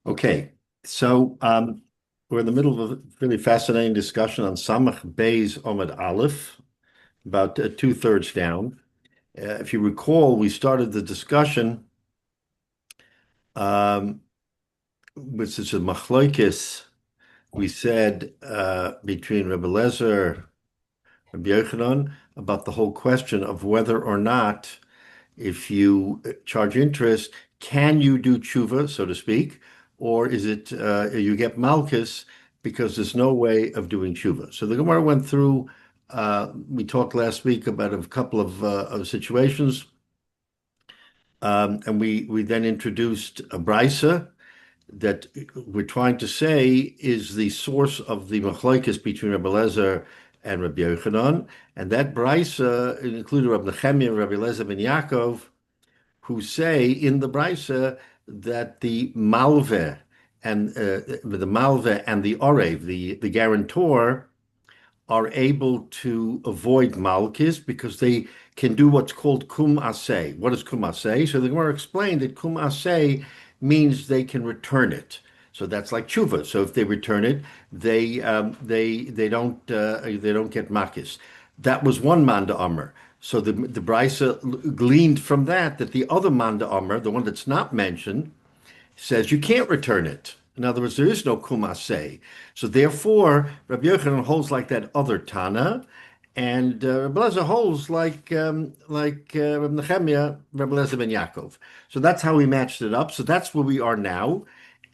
Okay, so we're in the middle of a really fascinating discussion on Samach Beis Omid Aleph, about two-thirds down. If you recall, we started the discussion, um, which is a machlokes. We said between Rabbi Lezer and Rabbi Yochanan about the whole question of whether or not, if you charge interest, can you do tshuva, so to speak, or is it you get malchus because there's no way of doing tshuva? So the Gemara went through. We talked last week about a couple of situations, and we then introduced a brisa that we're trying to say is the source of the machlokes between Rabbi Lezer and Rabbi Yochanan, and that brisa included Rabbi Nechemia and Rabbi Lezer ben Yaakov, who say in the brisa that the malve and the orev, the guarantor, are able to avoid malchus because they can do what's called kum aseh. What is kum aseh? So the Gemara explained that kum aseh means they can return it. So that's like tshuva. So if they return it, they don't get makis. That was one manda amr. So the brisa gleaned from that the other manda amr, the one that's not mentioned, says you can't return it. In other words, there is no kumasei. So therefore, Rabbi Yochanan holds like that other Tana, and Rabbi Lezer holds like Rabbi Nechemia, Rabbi Lezer ben Yaakov. So that's how we matched it up. So that's where we are now.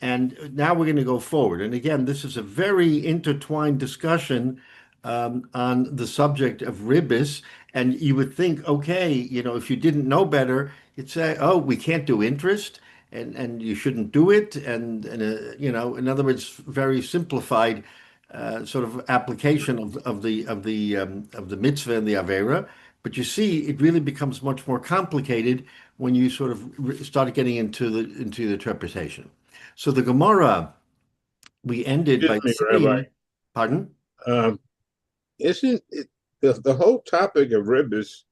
And now we're going to go forward. And again, this is a very intertwined discussion on the subject of ribis. And you would think, okay, if you didn't know better, you'd say, oh, we can't do interest and you shouldn't do it. And in other words, very simplified sort of application of the mitzvah and the avera. But you see, it really becomes much more complicated when you sort of start getting into the interpretation. So the Gemara, we ended by Excuse me, Rabbi. saying, pardon? Um, isn't it the whole topic of ribbis?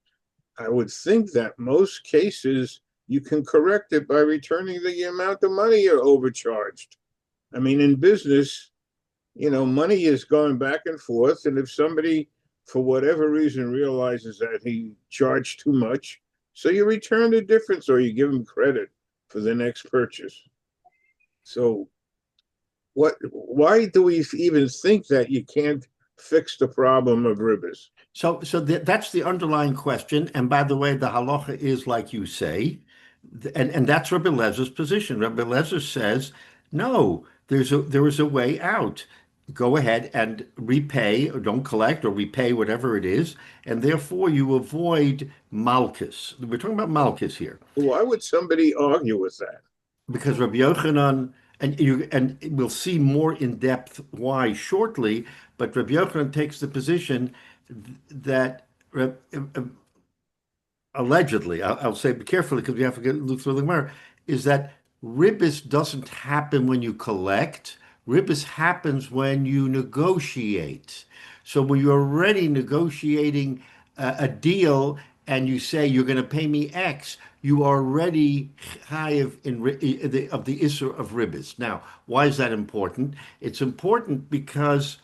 I would think that most cases you can correct it by returning the amount of money you're overcharged. I mean, in business, money is going back and forth, and if somebody, for whatever reason, realizes that he charged too much, so you return the difference or you give him credit for the next purchase. So why do we even think that you can't fix the problem of rivers? That's the underlying question. And by the way, the halacha is like you say, and that's Rabbi Lezer's position. Rabbi Lezer says, no, there is a way out. Go ahead and repay, or don't collect, or repay whatever it is, and therefore you avoid malchus. We're talking about malchus here. Why would somebody argue with that? Because Rabbi Yochanan, and we'll see more in depth why shortly, but Rabbi Yochanan takes the position that allegedly, I'll say be carefully because we have to look through the Gemara, is that ribis doesn't happen when you collect. Ribis happens when you negotiate. So when you're already negotiating a deal and you say you're going to pay me X, you are already chayiv of the issur of ribis. Now, why is that important? It's important because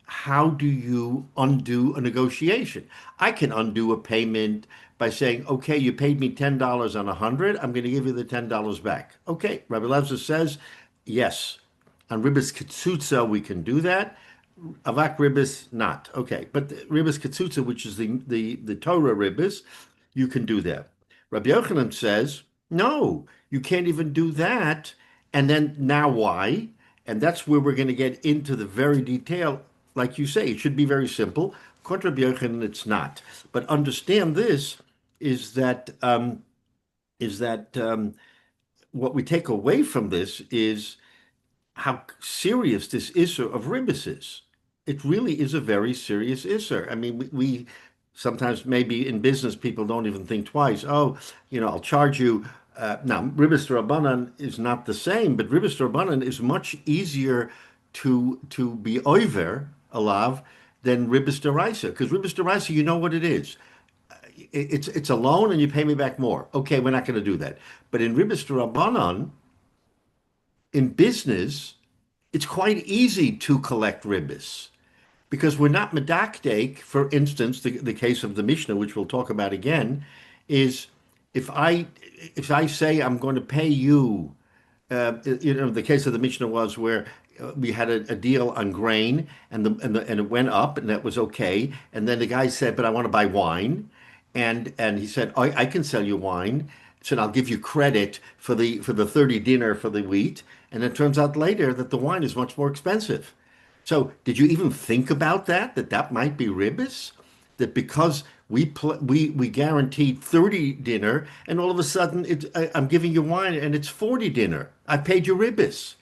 how do you undo a negotiation? I can undo a payment by saying, okay, you paid me $10 on 100. I'm going to give you the $10 back. Okay, Rabbi Lezer says, yes. On ribis ketzutza, we can do that. Avak ribis, not. Okay, but ribis ketzutza, which is the Torah ribis, you can do that. Rabbi Yochanan says, no, you can't even do that. And then now why? And that's where we're going to get into the very detail. Like you say, it should be very simple. According to Rabbi Yochanan, it's not. But understand this is that what we take away from this is how serious this issue of ribis is. It really is a very serious issue. I mean, we sometimes maybe in business people don't even think twice. Oh, I'll charge you. Now, ribis Rabbanan is not the same, but ribis Rabbanan is much easier to be over alav than ribis deraisa, because ribis deraisa, you know what it is. It's a loan and you pay me back more. Okay, we're not going to do that. But in ribis Rabbanan, in business, it's quite easy to collect ribbis because we're not medactic. For instance, the case of the Mishnah, which we'll talk about again, is if I if I say I'm going to pay you, the case of the Mishnah was where we had a deal on grain and it went up and that was okay. And then the guy said, "But I want to buy wine," and he said, I can sell you wine. So I'll give you credit for the 30 dinner for the wheat. And it turns out later that the wine is much more expensive. So, did you even think about that? That might be ribis? That because we guaranteed 30 dinner, and all of a sudden I'm giving you wine and it's 40 dinner. I paid you ribis.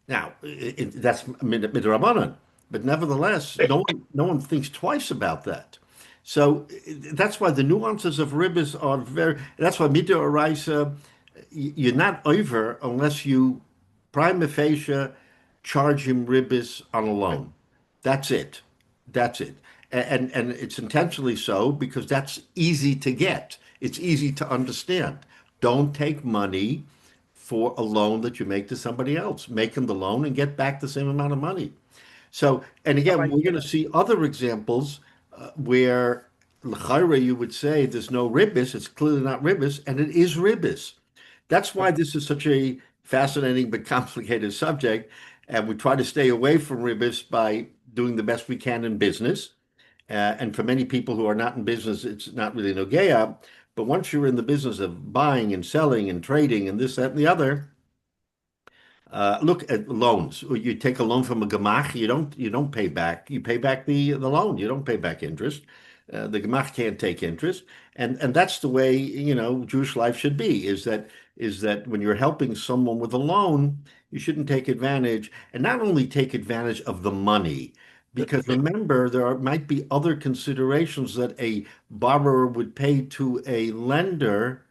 Now, that's midrabanan, but nevertheless, no one thinks twice about that. So that's why the nuances of ribis are very. That's why midoraisa, you're not over unless you prima facie charge him ribis on a loan. That's it. That's it. And it's intentionally so because that's easy to get. It's easy to understand. Don't take money for a loan that you make to somebody else. Make them the loan and get back the same amount of money. So, and again, Rabbi, we're going to see other examples where l'chayra you would say there's no ribis, it's clearly not ribis, and it is ribis. That's why this is such a fascinating but complicated subject, and we try to stay away from ribis by doing the best we can in business. And for many people who are not in business, it's not really nogea. But once you're in the business of buying and selling and trading and this, that, and the other, look at loans. You take a loan from a gemach, you don't pay back. You pay back the loan. You don't pay back interest. The gemach can't take interest, and that's the way Jewish life should be. Is that when you're helping someone with a loan, you shouldn't take advantage, and not only take advantage of the money, because remember might be other considerations that a borrower would pay to a lender.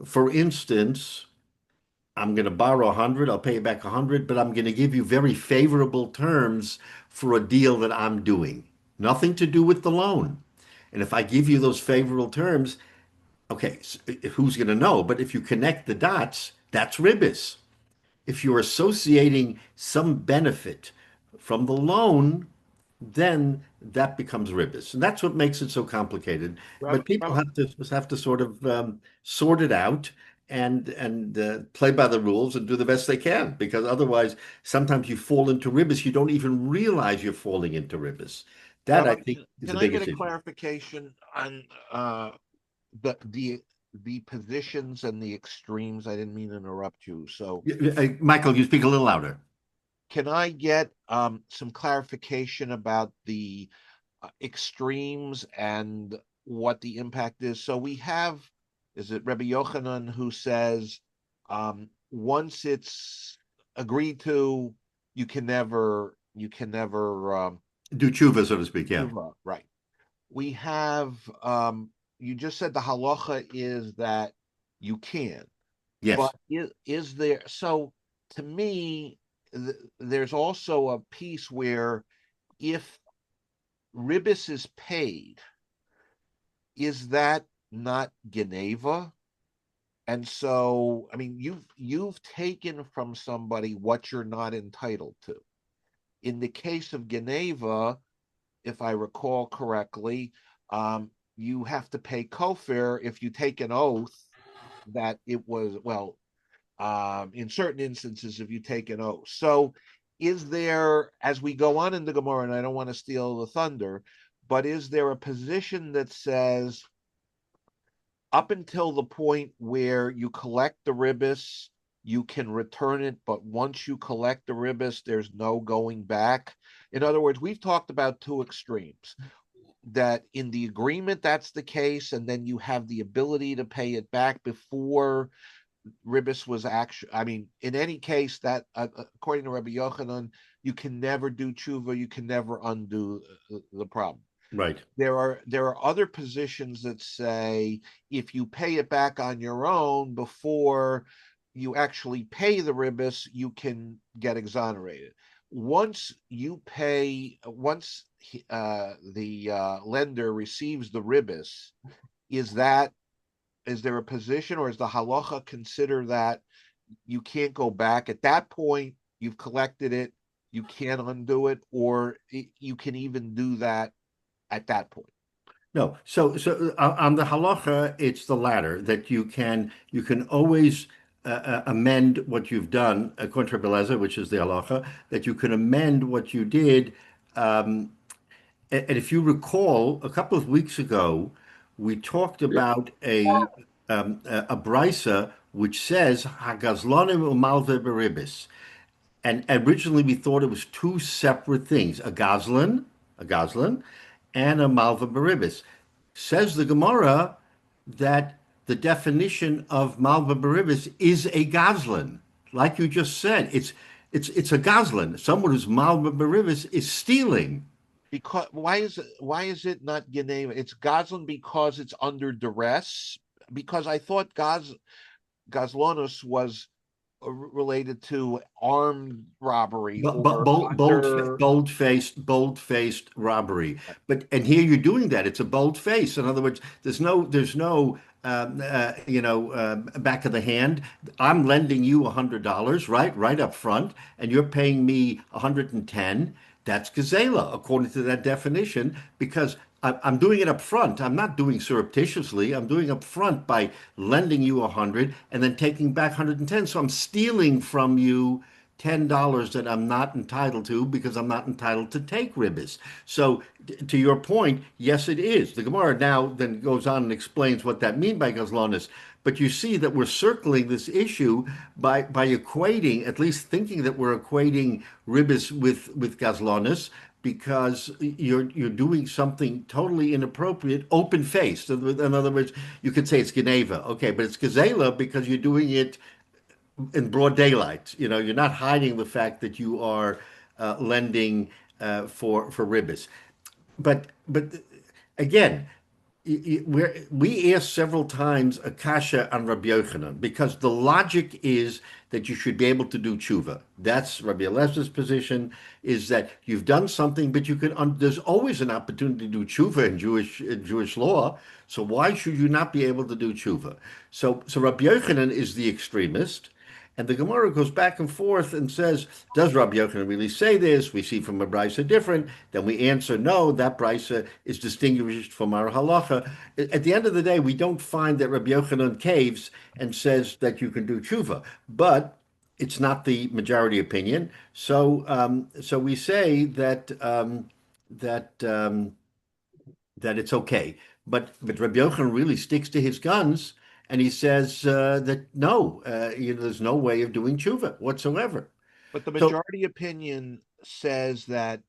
For instance, I'm going to borrow 100, I'll pay you back 100, but I'm going to give you very favorable terms for a deal that I'm doing. Nothing to do with the loan. And if I give you those favorable terms, okay, who's going to know? But if you connect the dots, that's ribis. If you're associating some benefit from the loan, then that becomes ribis, and that's what makes it so complicated. Rabbi, But people have to sort of sort it out and play by the rules and do the best they can, because otherwise, sometimes you fall into ribis. You don't even realize you're falling into ribis. That I Rabbi, think is can the I get biggest a issue. clarification on the the positions and the extremes? I didn't mean to interrupt you. So Michael, you speak a little louder. can I get some clarification about the extremes and what the impact is? So we have, is it Rabbi Yochanan who says once it's agreed to, you can never Do tshuva, so to speak. Yeah. move up, right? We have you just said the halacha is that you can, but Yes. is there, so to me there's also a piece where if ribis is paid, is that not Geneva? And so, I mean, you've taken from somebody what you're not entitled to. In the case of Geneva, if I recall correctly, you have to pay kofir if you take an oath that it was, well, in certain instances, if you take an oath. So, is there, as we go on in the Gemara, and I don't want to steal the thunder, but is there a position that says up until the point where you collect the ribis, you can return it, but once you collect the ribis, there's no going back? In other words, we've talked about two extremes. That in the agreement, that's the case, and then you have the ability to pay it back before ribis was actually, I mean, in any case, that according to Rabbi Yochanan, you can never do tshuva, you can never undo the problem. Right. There are other positions that say if you pay it back on your own before you actually pay the ribis, you can get exonerated. Once the lender receives the ribis, is there a position, or is the halacha consider that you can't go back at that point. You've collected it. You can't undo it, or you can even do that at that point. No, on the halacha, it's the latter that you can always amend what you've done according to Rabbi Eliezer, which is the halacha, that you can amend what you did. Um, and if you recall, a couple of weeks ago, we talked Yeah. about a brisa which says Hagazlonim umalve beribis. And originally we thought it was two separate things, a gazlan, and a malva beribis. Says the Gemara that the definition of malva beribis is a gazlan. Like you just said, it's a gazlan. Someone who's malva beribis is stealing. Because why is it not Geneva? It's Goslin because it's under duress. Because I thought Gazlanus was related to armed robbery or under. Bold-faced robbery. And here you're doing that. It's a bold face. In other words, there's no back of the hand. I'm lending you $100, right up front, and you're paying me 110. That's gazela, according to that definition, because I'm doing it up front. I'm not doing surreptitiously. I'm doing up front by lending you 100 and then taking back 110. So I'm stealing from you $10 that I'm not entitled to because I'm not entitled to take ribbis. So to your point, yes, it is. The Gemara now then goes on and explains what that means by gazlonis. But you see that we're circling this issue by equating, at least thinking that we're equating ribbis with gazlonis because you're doing something totally inappropriate, open faced. In other words, you could say it's Geneva, okay, but it's Gazela because you're doing it in broad daylight. You're not hiding the fact that you are lending for ribbis. But again, we asked several times Akasha on Rabbi Yochanan because the logic is that you should be able to do tshuva. That's Rabbi Eliezer's position, is that you've done something, but you can. There's always an opportunity to do tshuva in Jewish law. So why should you not be able to do tshuva? So Rabbi Yochanan is the extremist. And the Gemara goes back and forth and says, does Rabbi Yochanan really say this? We see from a brisa different. Then we answer, no, that brisa is distinguished from our halacha. At the end of the day, we don't find that Rabbi Yochanan caves and says that you can do tshuva. But it's not the majority opinion. So we say that it's okay. But Rabbi Yochanan really sticks to his guns, and he says that no, there's no way of doing tshuva whatsoever. But the So majority opinion says that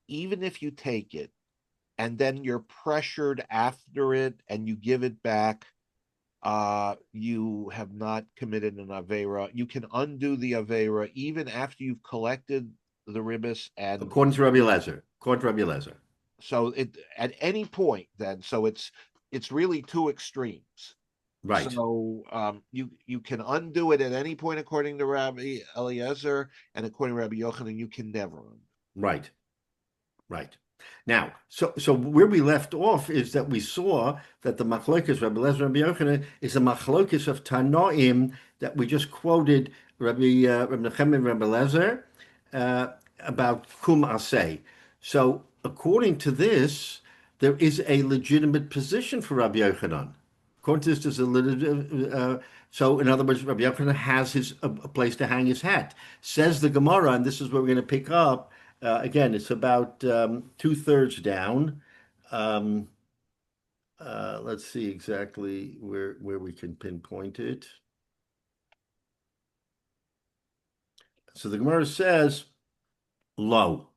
even if you take it and then you're pressured after it and you give it back, you have not committed an avera. You can undo the avera even after you've collected the ribis, and according to Rabbi Eliezer, so it at any point then. So it's really two extremes. right, So you can undo it at any point according to Rabbi Eliezer, and according to Rabbi Yochanan, you can never undo. right, right. Now, so where we left off is that we saw that the machlokes Rabbi Eliezer and Rabbi Yochanan is a machlokes of Tanoim that we just quoted Rabbi Nechem and Rabbi Eliezer uh, about kum asay. So according to this, there is a legitimate position for Rabbi Yochanan. According to this, there's a legitimate. So in other words, Rabbi Yochanan has a place to hang his hat. Says the Gemara, and this is where we're going to pick up. Again, it's about two-thirds down. Um, let's see exactly where we can pinpoint it. So the Gemara says, "Lo,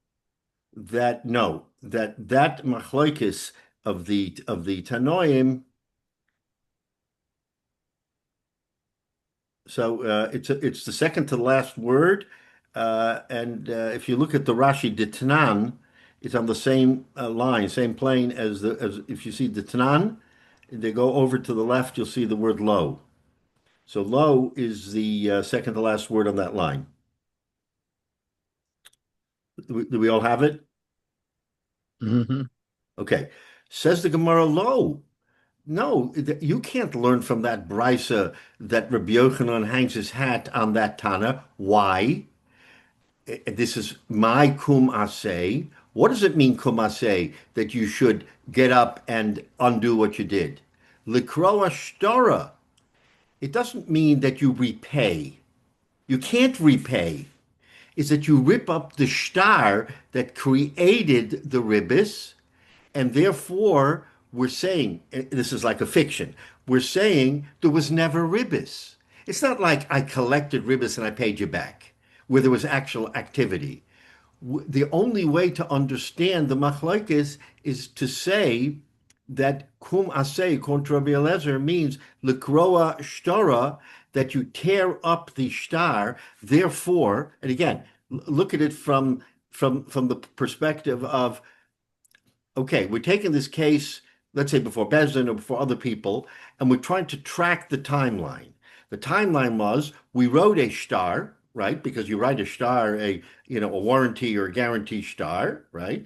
that no, that machlokes of the Tanoim." So it's the second to the last word, and if you look at the Rashi Ditnan, it's on the same line, same plane as if you see Ditnan, they go over to the left, you'll see the word lo. So lo is the second to last word on that line. Do we all have it? Hmm. Okay. Says the Gemara lo. No, you can't learn from that brisa that Rabbi Yochanan hangs his hat on that Tana. Why? This is my kum asay. What does it mean, kum asay, that you should get up and undo what you did? Likroa shtora. It doesn't mean that you repay. You can't repay. Is that you rip up the star that created the ribbis, and therefore we're saying this is like a fiction. We're saying there was never ribbis. It's not like I collected ribbis and I paid you back, where there was actual activity. The only way to understand the machlokes is to say that kum asay contra Rabbi Eliezer means likroa shtora, that you tear up the star. Therefore, and again, look at it from the perspective of, okay, we're taking this case, let's say before Bezdin or before other people, and we're trying to track the timeline. The timeline was we wrote a star, right? Because you write a star, a warranty or a guarantee star, right,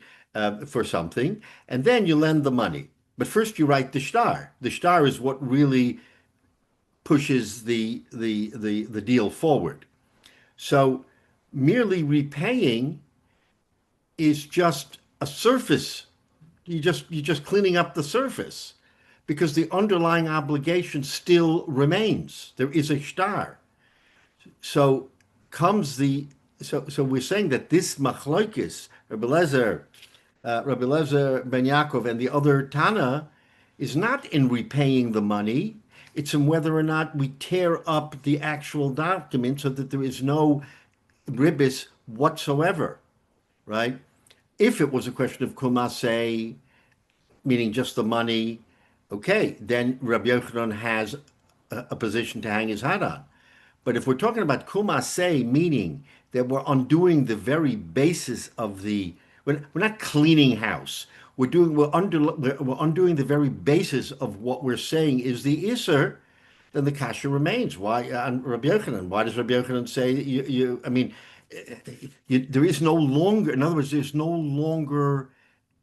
for something, and then you lend the money. But first you write the star. The star is what really pushes the deal forward. So merely repaying is just a surface. You're just cleaning up the surface because the underlying obligation still remains. There is a star. So comes the so we're saying that this machlokes, Rabbi Lezer ben Yaakov, and the other Tana is not in repaying the money. It's in whether or not we tear up the actual document so that there is no ribis whatsoever, right? If it was a question of kumasei, meaning just the money, okay, then Rabbi Yochanan has a position to hang his hat on. But if we're talking about kumasei, meaning that we're undoing the very basis of we're not cleaning house. We're undoing the very basis of what we're saying is the iser. Then the kasha remains. Why on Rabbi Yochanan? Why does Rabbi Yochanan say I mean, there is no longer. In other words, there's no longer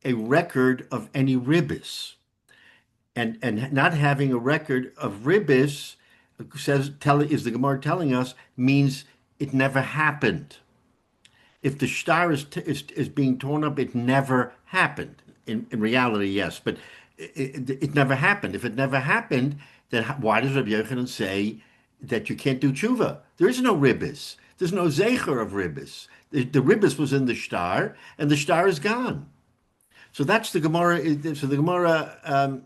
a record of any ribbis, and not having a record of ribbis is the Gemara telling us means it never happened. If the star is being torn up, it never happened. In reality, yes, but it never happened. If it never happened, then why does Rabbi Yochanan say that you can't do tshuva? There is no ribbis. There's no zecher of ribbis. The ribbis was in the star, and the star is gone. So that's the Gemara. So the Gemara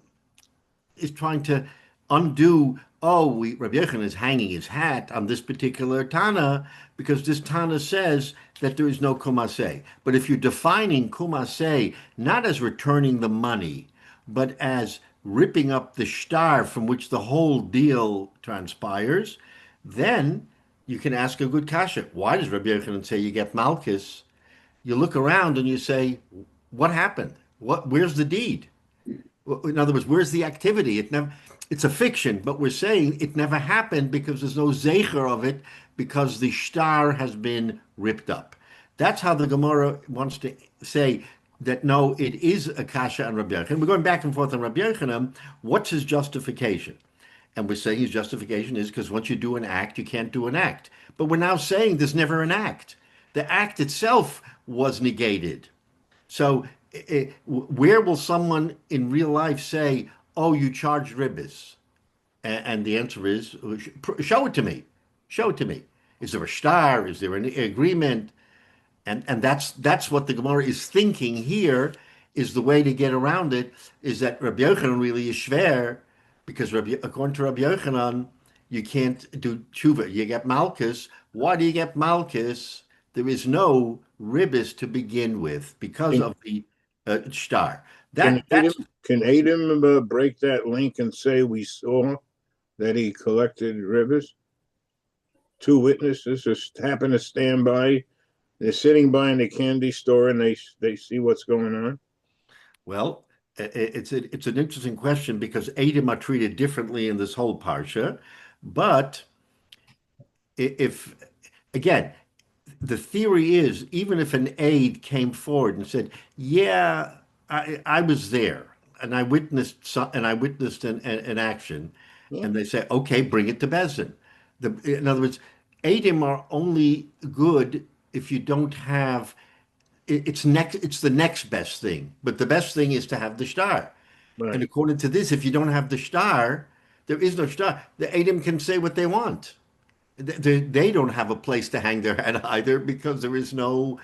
is trying to undo. Oh, Rabbi Yochanan is hanging his hat on this particular Tana because this Tana says that there is no kumasei. But if you're defining kumasei not as returning the money, but as ripping up the star from which the whole deal transpires, then you can ask a good kasha. Why does Rabbi Yochanan say you get malchus? You look around and you say, what happened? Where's the deed? In other words, where's the activity? It's a fiction, but we're saying it never happened because there's no zecher of it because the star has been ripped up. That's how the Gemara wants to say that no, it is a kasha on Rabbi Yochanan. We're going back and forth on Rabbi Yochanan. What's his justification? And we're saying his justification is because once you do an act, you can't do an act. But we're now saying there's never an act. The act itself was negated. So where will someone in real life say, oh, you charged ribbis? And the answer is, show it to me. Show it to me. Is there a star? Is there an agreement? And that's what the Gemara is thinking here is the way to get around it, is that Rabbi Yochanan really is shver, because according to Rabbi Yochanan, you can't do tshuva. You get malchus. Why do you get malchus? There is no ribbis to begin with because of the star. Can Adam break that link and say we saw that he collected rivers? Two witnesses just happen to stand by. They're sitting by in the candy store and they see what's going on. Well, it's an interesting question because Adam are treated differently in this whole parsha. But if again, the theory is even if an aide came forward and said, "Yeah, I was there. an action, Yeah, and they say, okay, bring it to Bezdin. In other words, Adim are only good if you don't have it's the next best thing. But the best thing is to have the star. And right. according to this, if you don't have the star, there is no star. The Adim can say what they want. They don't have a place to hang their hat either because there's no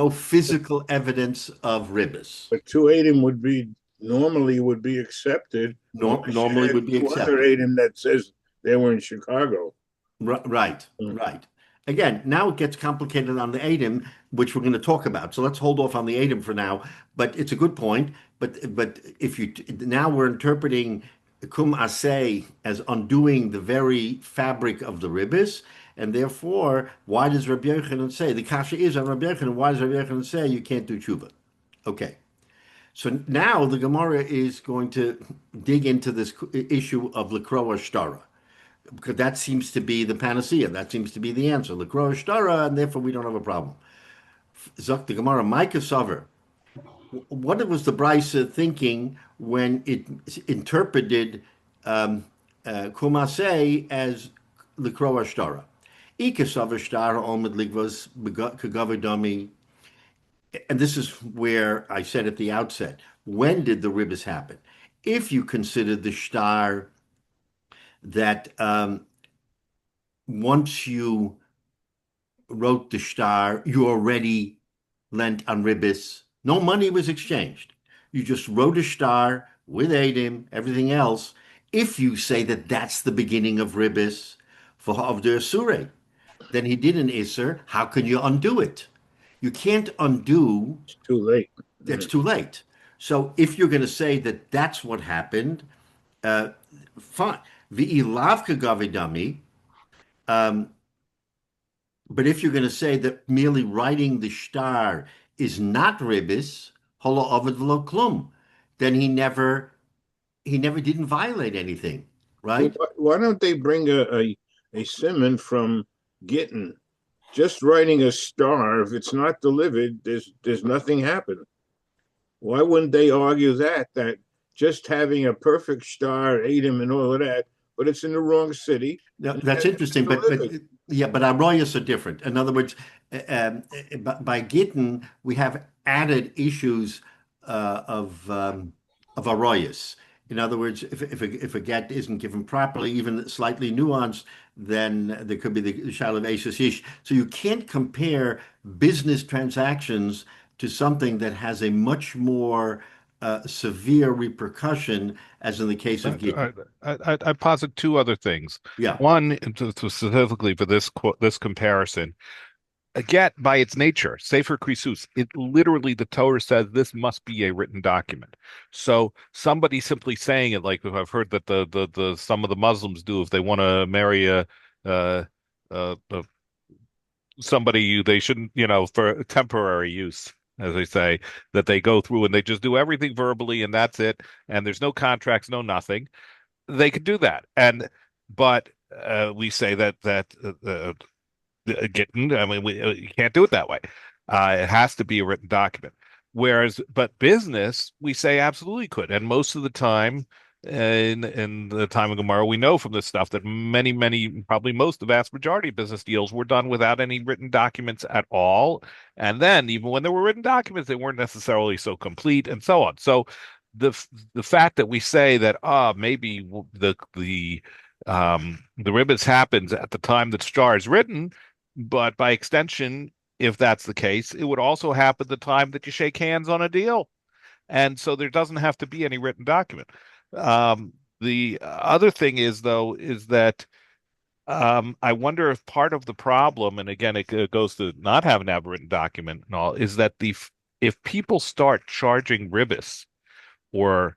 physical evidence of ribbis. But 2 would be normally would be accepted unless you Normally had would be two other accepted. Adim that says they were in Chicago. Right, Mm. right. Again, now it gets complicated on the ADIM, which we're going to talk about. So let's hold off on the ADIM for now. But it's a good point. But if you now we're interpreting kum asay as undoing the very fabric of the ribbis, and therefore, why does Rabbi Yochanan say the kasha is on Rabbi Yochanan? Why does Rabbi Yochanan say you can't do tshuva? Okay. So now the Gemara is going to dig into this issue of Lakroa Shtara because that seems to be the panacea. That seems to be the answer. Lakroa Shtara, and therefore we don't have a problem. Zok the Gemara, Micah Sover. What was the Brisa thinking when it interpreted Kumase as Lakroa Shtara? Ika Sover Shtara Omid Ligvos Kagavidami. And this is where I said at the outset, when did the ribbis happen? If you consider the star that once you wrote the star, you already lent on ribbis. No money was exchanged. You just wrote a star with Adim, everything else. If you say that that's the beginning of ribbis for Havdir Sure, then he did an Isser. How can you undo it? You can't undo. It's too late. It's too late. So if you're going to say that that's what happened, uh, fine. V'ilavka gavidami. But if you're going to say that merely writing the star is not ribis, holo ovid v'lo klum, then he never didn't violate anything, Well, right? why don't they bring a simon from Gittin? Just writing a star, if it's not delivered, there's nothing happened. Why wouldn't they argue that just having a perfect star, Adim and all of that, but it's in the wrong city Now, and it that's hasn't interesting, been but delivered? yeah, but our royals are different. In other words, by Gittin, we have added issues of arroyos. In other words, if a get isn't given properly, even slightly nuanced, then there could be the shal of ish. So you can't compare business transactions to something that has a much more severe repercussion, as in the case of Gittin. I posit two other things. Yeah. One, specifically for this comparison, a get by its nature, Sefer Krisus, it literally the Torah says this must be a written document. So somebody simply saying it, like I've heard that the some of the Muslims do if they want to marry uh, a somebody they shouldn't, for temporary use, as they say, that they go through and they just do everything verbally and that's it, and there's no contracts, no nothing. They could do that, but we say that getting, I mean, you can't do it that way. It has to be a written document. But business, we say absolutely could. And most of the time, in the time of Gemara, we know from this stuff that probably most, the vast majority of business deals were done without any written documents at all. And then, even when there were written documents, they weren't necessarily so complete, and so on. So, the fact that we say that maybe the ribbons happens at the time that star is written, but by extension, if that's the case, it would also happen the time that you shake hands on a deal. And so there doesn't have to be any written document. The other thing is, though, is that I wonder if part of the problem, and again, it goes to not having to have a written document and all, is that if people start charging ribis or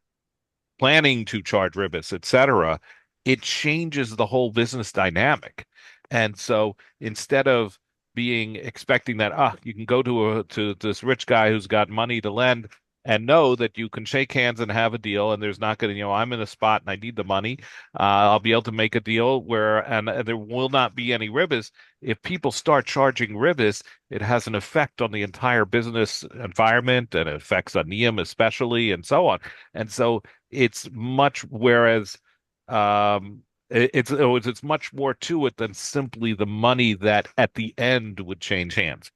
planning to charge ribis, etc., it changes the whole business dynamic. And so instead of being expecting that you can go to this rich guy who's got money to lend and know that you can shake hands and have a deal, and there's not going to, I'm in a spot and I need the money. I'll be able to make a deal and there will not be any ribas. If people start charging ribas, it has an effect on the entire business environment, and it affects Aniyim especially, and so on. And so it's much, whereas it's much more to it than simply the money that at the end would change hands.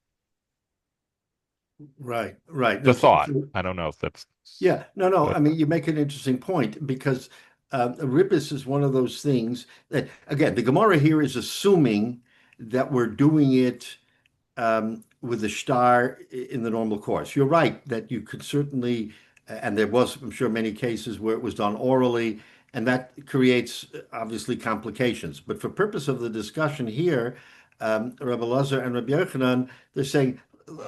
Right, right. The thought. I don't know if that's. Yeah, no. I mean, you make an interesting point because ribis is one of those things that, again, the Gemara here is assuming that we're doing it with the star in the normal course. You're right that you could certainly, and there was, I'm sure, many cases where it was done orally, and that creates obviously complications. But for purpose of the discussion here, Rabbi Lazar and Rabbi Yochanan, they're saying,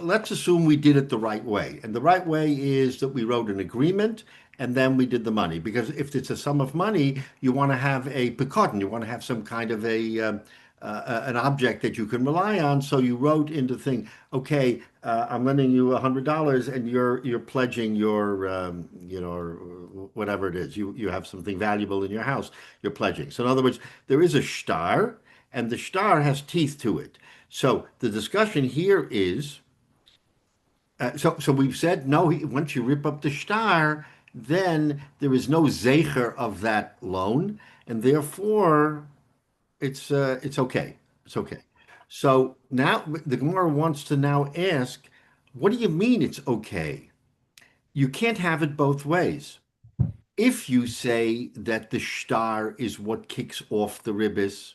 let's assume we did it the right way. And the right way is that we wrote an agreement and then we did the money. Because if it's a sum of money, you want to have a pecodon, you want to have some kind of an object that you can rely on. So you wrote in the thing, okay, I'm lending you $100 and you're pledging your, whatever it is. You have something valuable in your house, you're pledging. So in other words, there is a star, and the star has teeth to it. So the discussion here is, so we've said, no, once you rip up the star, then there is no zecher of that loan, and therefore it's okay. It's okay. So now the Gemara wants to now ask, what do you mean it's okay? You can't have it both ways. If you say that the star is what kicks off the ribis,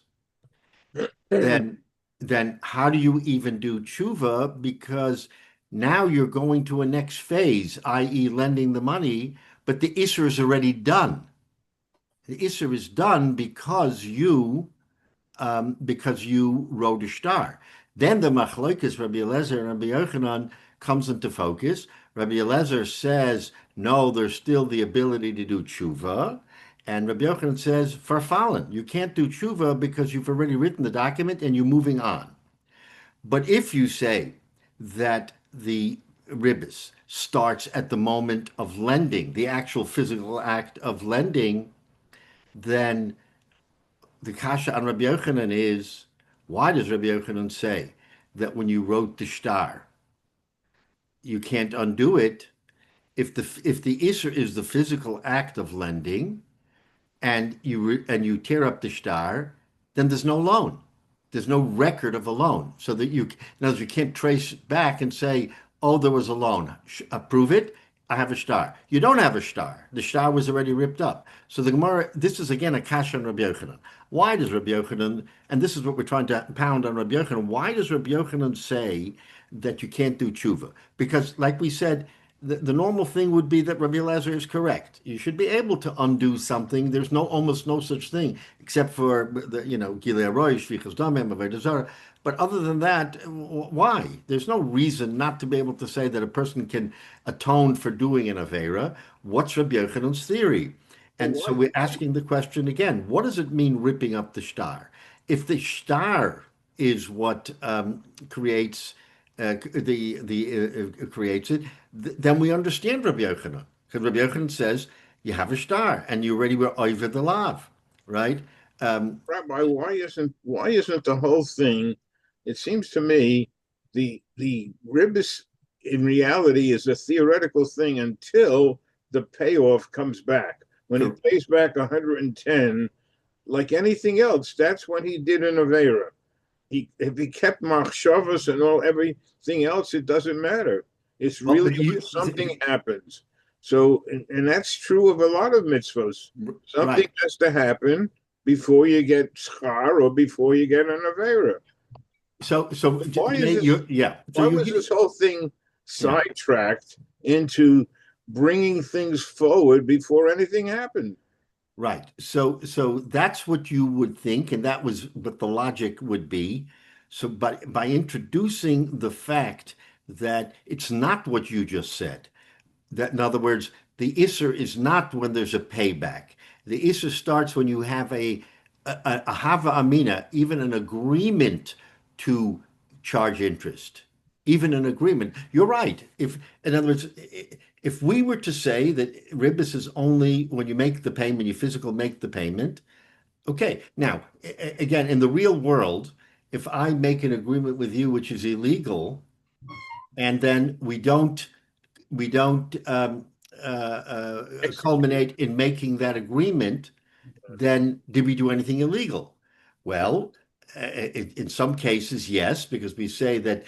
then how do you even do tshuva? Because now you're going to a next phase, i.e., lending the money, but the isser is already done. The isser is done because you wrote a star. Then the machlokes Rabbi Eliezer and Rabbi Yochanan comes into focus. Rabbi Eliezer says, no, there's still the ability to do tshuva. And Rabbi Yochanan says, farfallen, you can't do tshuva because you've already written the document and you're moving on. But if you say that the ribis starts at the moment of lending, the actual physical act of lending, then the kasha on Rabbi Yochanan is, why does Rabbi Yochanan say that when you wrote the star, you can't undo it? If the isser is the physical act of lending, and you tear up the star, then there's no loan. There's no record of a loan. So that in other words, you can't trace back and say, oh, there was a loan. Prove it. I have a star. You don't have a star. The star was already ripped up. So the Gemara, this is again a kasha on Rabbi Yochanan. Why does Rabbi Yochanan, and this is what we're trying to pound on Rabbi Yochanan, why does Rabbi Yochanan say that you can't do tshuva? Because like we said, the normal thing would be that Rabbi Eliezer is correct. You should be able to undo something. There's almost no such thing except for Gilei Aroi, Shvichas Damim, Avodah Zarah. But other than that, why? There's no reason not to be able to say that a person can atone for doing an Avera. What's Rabbi Yochanan's theory? And so we're asking the question again, what does it mean ripping up the star? If the star is what creates creates it, then we understand Rabbi Yochanan. Because Rabbi Yochanan says you have a star and you already were over the lav, right? Rabbi, why isn't the whole thing? It seems to me the ribis in reality is a theoretical thing until the payoff comes back. When he pays back 110, like anything else, that's when he did an avera. If he kept machshavas and everything else, it doesn't matter. It's really when something happens. So, and that's true of a lot of mitzvos. Something has to happen before you get schar or before you get an avera. So why was this whole thing sidetracked into bringing things forward before anything happened? Right. So that's what you would think, and that was what the logic would be. So by introducing the fact that it's not what you just said, that in other words, the isser is not when there's a payback. The isser starts when you have a hava amina, even an agreement to charge interest, even an agreement. You're right. In other words, If we were to say that ribis is only when you make the payment, you physical make the payment, okay. Now, again, in the real world, if I make an agreement with you which is illegal, and then we don't Execute. culminate in making that agreement, then did we do anything illegal? Well, in some cases, yes, because we say that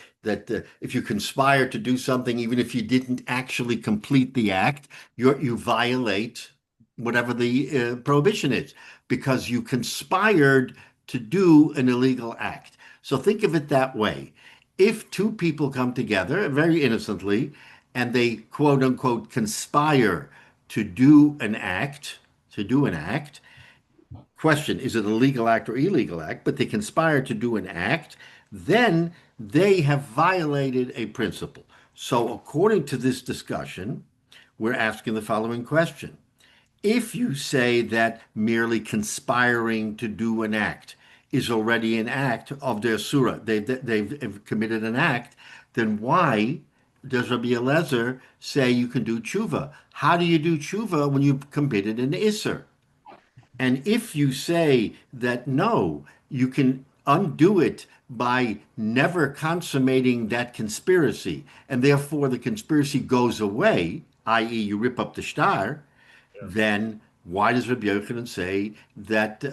if you conspire to do something, even if you didn't actually complete the act, you violate whatever the prohibition is, because you conspired to do an illegal act. So think of it that way. If two people come together very innocently and they quote unquote conspire to do an act, to do an act, question, is it a legal act or illegal act? But they conspire to do an act, then they have violated a principle. So, according to this discussion, we're asking the following question. If you say that merely conspiring to do an act is already an act of their surah, they've committed an act, then why does Rabbi Eliezer say you can do tshuva? How do you do tshuva when you've committed an isser? And if you say that no, you can undo it by never consummating that conspiracy, and therefore the conspiracy goes away, i.e., you rip up the shtar, Yeah. then why does Rabbi Yochanan say that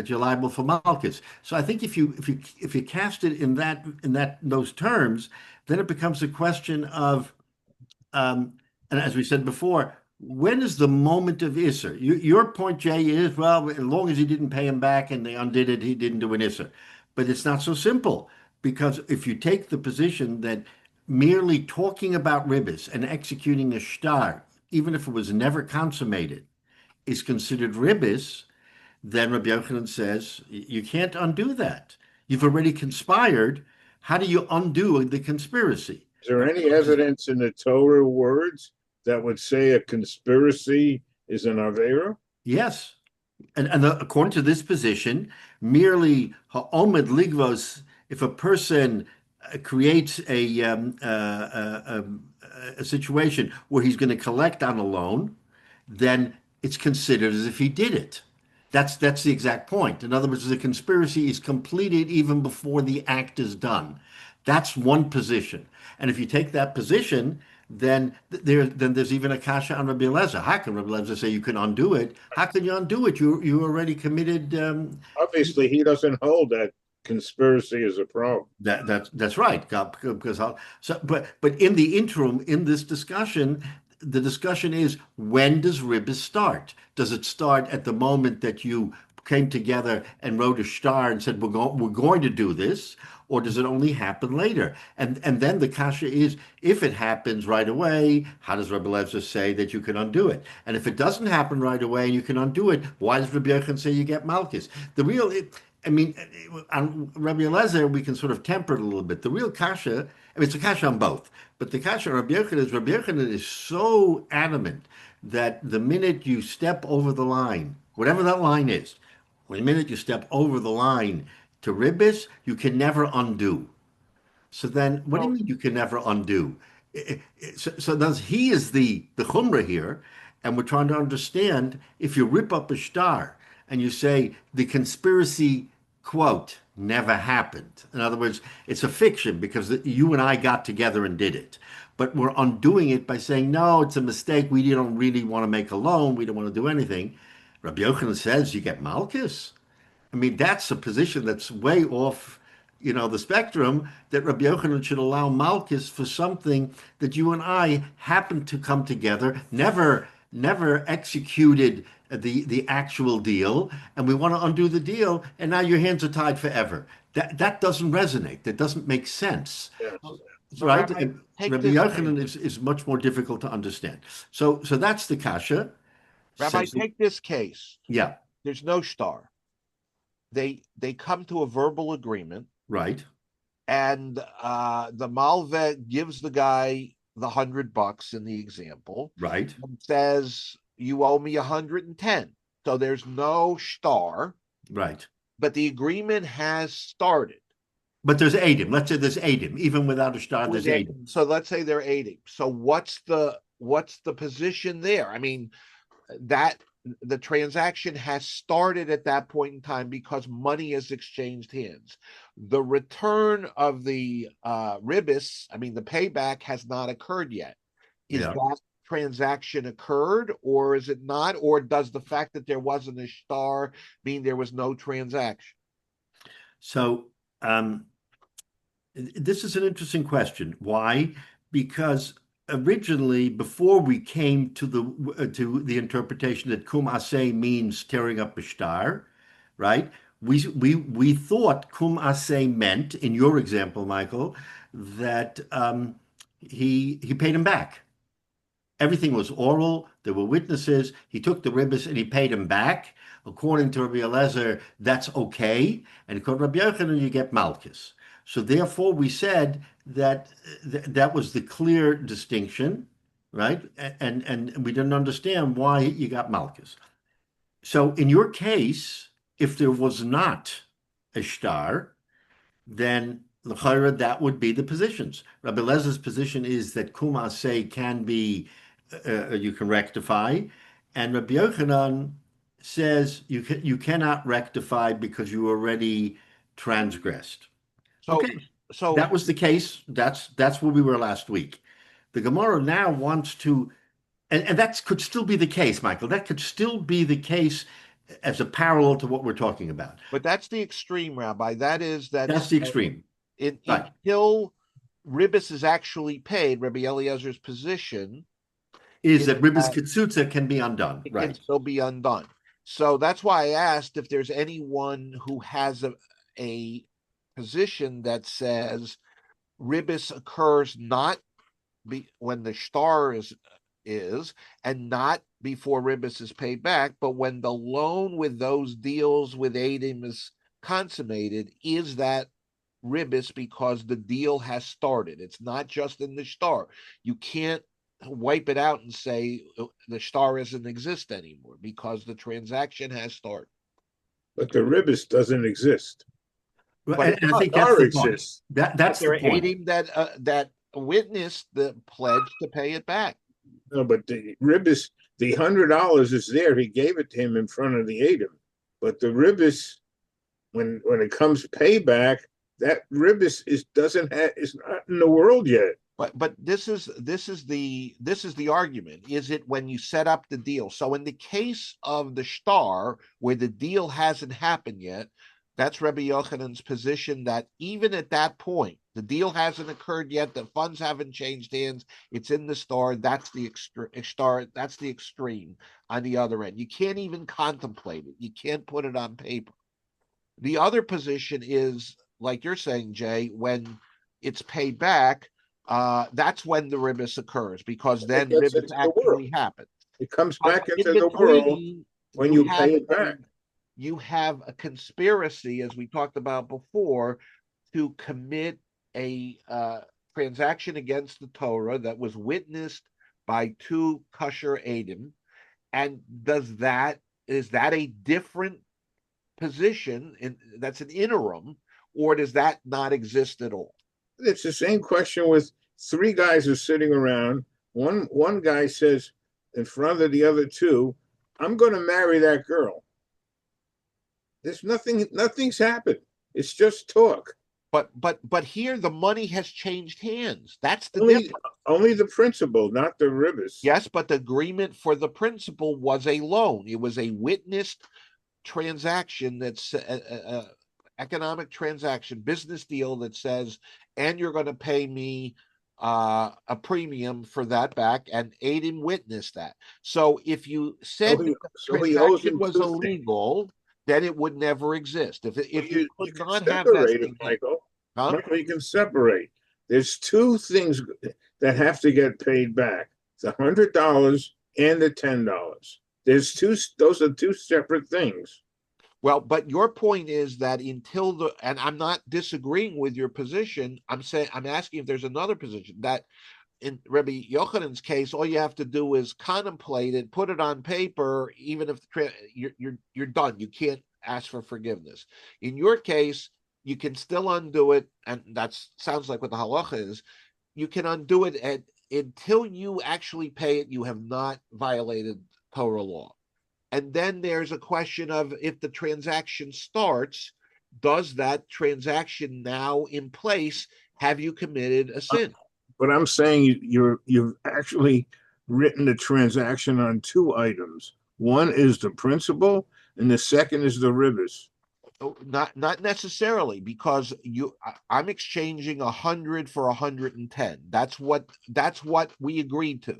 you're liable for malchus? So I think if you cast it in those terms, then it becomes a question of and as we said before, when is the moment of Isser? Your point, Jay, is, well, as long as he didn't pay him back and they undid it, he didn't do an Isser. But it's not so simple, because if you take the position that merely talking about ribbis and executing a shtar, even if it was never consummated, is considered ribbis, then Rabbi Yochanan says you can't undo that. You've already conspired. How do you undo the conspiracy? Is there any evidence in the Torah words that would say a conspiracy is an avera? Yes. And according to this position, merely ha'omed ligvos, if a person creates a situation where he's going to collect on a loan, then it's considered as if he did it. That's the exact point. In other words, the conspiracy is completed even before the act is done. That's one position. And if you take that position, then there's even a kasha on Rabbi Eliezer. How can Rabbi Eliezer say you can undo it? How can you undo it? You already committed. Obviously, he doesn't hold that conspiracy is a problem. That's right. Because but in the interim, in this discussion, the discussion is, when does ribbis start? Does it start at the moment that you came together and wrote a shtar and said we're going to do this, or does it only happen later? And then the kasha is, if it happens right away, how does Rabbi Eliezer say that you can undo it? And if it doesn't happen right away and you can undo it, why does Rabbi Yochanan say you get malchus? I mean, on Rabbi Eliezer, we can sort of temper it a little bit. The real kasha, I mean, it's a kasha on both, but the kasha on Rabbi Yochanan is so adamant that the minute you step over the line, whatever that line is, the minute you step over the line to ribbis, you can never undo. So then, what do you mean you can never undo? So he is the chumrah here, and we're trying to understand, if you rip up a shtar and you say the conspiracy, quote, never happened. In other words, it's a fiction because you and I got together and did it. But we're undoing it by saying, no, it's a mistake. We don't really want to make a loan. We don't want to do anything. Rabbi Yochanan says you get malchus. I mean, that's a position that's way off, the spectrum, that Rabbi Yochanan should allow malchus for something that you and I happened to come together, never executed the actual deal, and we want to undo the deal, and now your hands are tied forever. That doesn't resonate. That doesn't make sense. Yes. Right? Rabbi, And take Rabbi this Yochanan case. is much more difficult to understand. So that's the kasha. Rabbi, Says, take this case. yeah, There's no star. They come to a verbal agreement, right, and the malveh gives the guy the $100 in the example, right, and says you owe me 110. So there's no star, right. but the agreement has started. But there's Adim. Let's say there's Adim. Even without a star, there's Adim. So let's say they're 80. So what's the what's the position there? I mean, that the transaction has started at that point in time because money has exchanged hands. The return of the ribis, I mean, the payback has not occurred yet. Is Yeah. that transaction occurred, or is it not? Or does the fact that there wasn't a star mean there was no transaction? So this is an interesting question. Why? Because originally, before we came to the interpretation that kum aseh means tearing up a star, right? We thought kum aseh meant, in your example, Michael, that he paid him back. Everything was oral. There were witnesses. He took the ribbis and he paid him back. According to Rabbi Eliezer, that's okay. And according to Rabbi Yochanan, you get malchus. So therefore, we said that that was the clear distinction, right? And we didn't understand why you got malchus. So in your case, if there was not a star, then l'chayra, that would be the positions. Rabbi Lezer's position is that kum aseh can be, you can rectify, and Rabbi Yochanan says you cannot rectify because you already transgressed. So, Okay, so, that was the case. That's where we were last week. The Gemara now wants to, and that could still be the case, Michael. That could still be the case as a parallel to what we're talking about. but that's the extreme, Rabbi. That is That's the extreme, right? until ribis is actually paid. Rabbi Eliezer's position Is is that ribis that kitsutza can be undone, it can right? still be undone. So that's why I asked if there's anyone who has a position that says ribis occurs not when the star is and not before ribis is paid back, but when the loan with those deals with Adim is consummated, is that ribis because the deal has started. It's not just in the star. You can't wipe it out and say the star doesn't exist anymore because the transaction has started. But the ribis doesn't exist. But And I think that's Star the point. exists. That's there the are point. Adim that witnessed the pledge to pay it back. No, but the ribis, the $100 is there. He gave it to him in front of the Adam. But the ribis, when it comes payback, that ribis is not in the world yet. But this is the argument. Is it when you set up the deal? So in the case of the star, where the deal hasn't happened yet, that's Rabbi Yochanan's position that even at that point, the deal hasn't occurred yet, the funds haven't changed hands, it's in the star. That's the star. That's the extreme on the other end. You can't even contemplate it. You can't put it on paper. The other position is, like you're saying, Jay, when it's paid back, that's when the ribis occurs because It then gets ribis into the world. actually happens. It comes But back in into the world between, when you you have pay it back. you have a conspiracy, as we talked about before, to commit a transaction against the Torah that was witnessed by two kosher Adim. And is that a different position that's an interim, or does that not exist at all? It's the same question with three guys are sitting around. One guy says in front of the other two, "I'm going to marry that girl." There's nothing's happened. It's just talk. But here the money has changed hands. That's the Only difference. only the principal, not the ribis. Yes, but the agreement for the principal was a loan. It was a witnessed transaction that's economic transaction, business deal that says, and you're going to pay me a premium for that back, and Aiden witnessed that. So if you said that the So he owes transaction him was two things. illegal, then it would never exist. If you You could can not have that separate it, thing, Michael. huh? Michael, you can separate. There's two things that have to get paid back: the $100 and the $10. There's two; those are two separate things. Well, but your point is that and I'm not disagreeing with your position. I'm asking if there's another position that in Rabbi Yochanan's case, all you have to do is contemplate it, put it on paper, even if you're done. You can't ask for forgiveness. In your case, you can still undo it, and that sounds like what the halacha is. You can undo it until you actually pay it, you have not violated Torah law. And then there's a question of if the transaction starts, does that transaction now in place have you committed a sin? But I'm saying you've actually written the transaction on two items. One is the principal, and the second is the ribis. Not necessarily, because I'm exchanging 100 for 110. That's what we agreed to.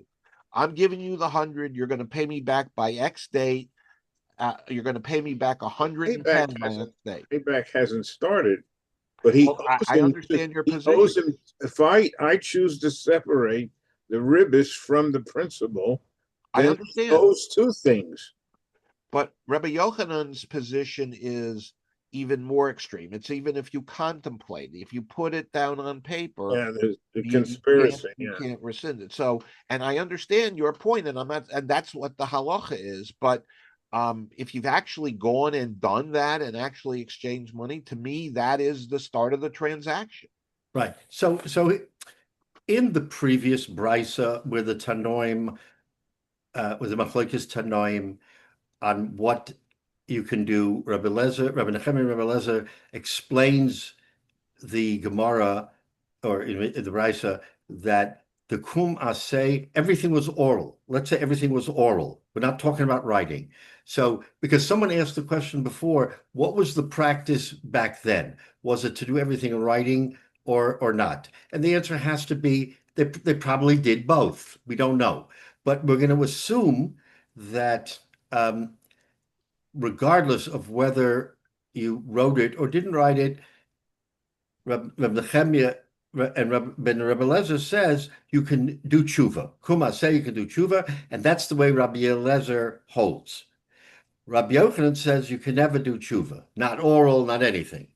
I'm giving you the 100. You're going to pay me back by X date. You're going to pay me back 110 by X date. Payback hasn't started, but he Well, owes I him. understand your He position. owes him. If I choose to separate the ribis from the principal, I then understand. he owes two things. But Rabbi Yochanan's position is even more extreme. It's even if you contemplate, if you put it down on paper, Yeah, there's the you conspiracy. you can't rescind it. So, and I understand your point, and I'm not, and that's what the halacha is. But if you've actually gone and done that and actually exchanged money, to me, that is the start of the transaction. Right. So in the previous brisa where the Tanoim, with the Machlokes Tanoim on what you can do, Rabbi Lezer explains the Gemara or in the brisa that the kum asay, everything was oral. Let's say everything was oral. We're not talking about writing. So, because someone asked the question before, what was the practice back then? Was it to do everything in writing or not? And the answer has to be they probably did both. We don't know. But we're going to assume that regardless of whether you wrote it or didn't write it, Rabbi Nechemia and Rabbi Eliezer says you can do tshuva. Kuma say you can do tshuva, and that's the way Rabbi Eliezer holds. Rabbi Yochanan says you can never do tshuva, not oral, not anything.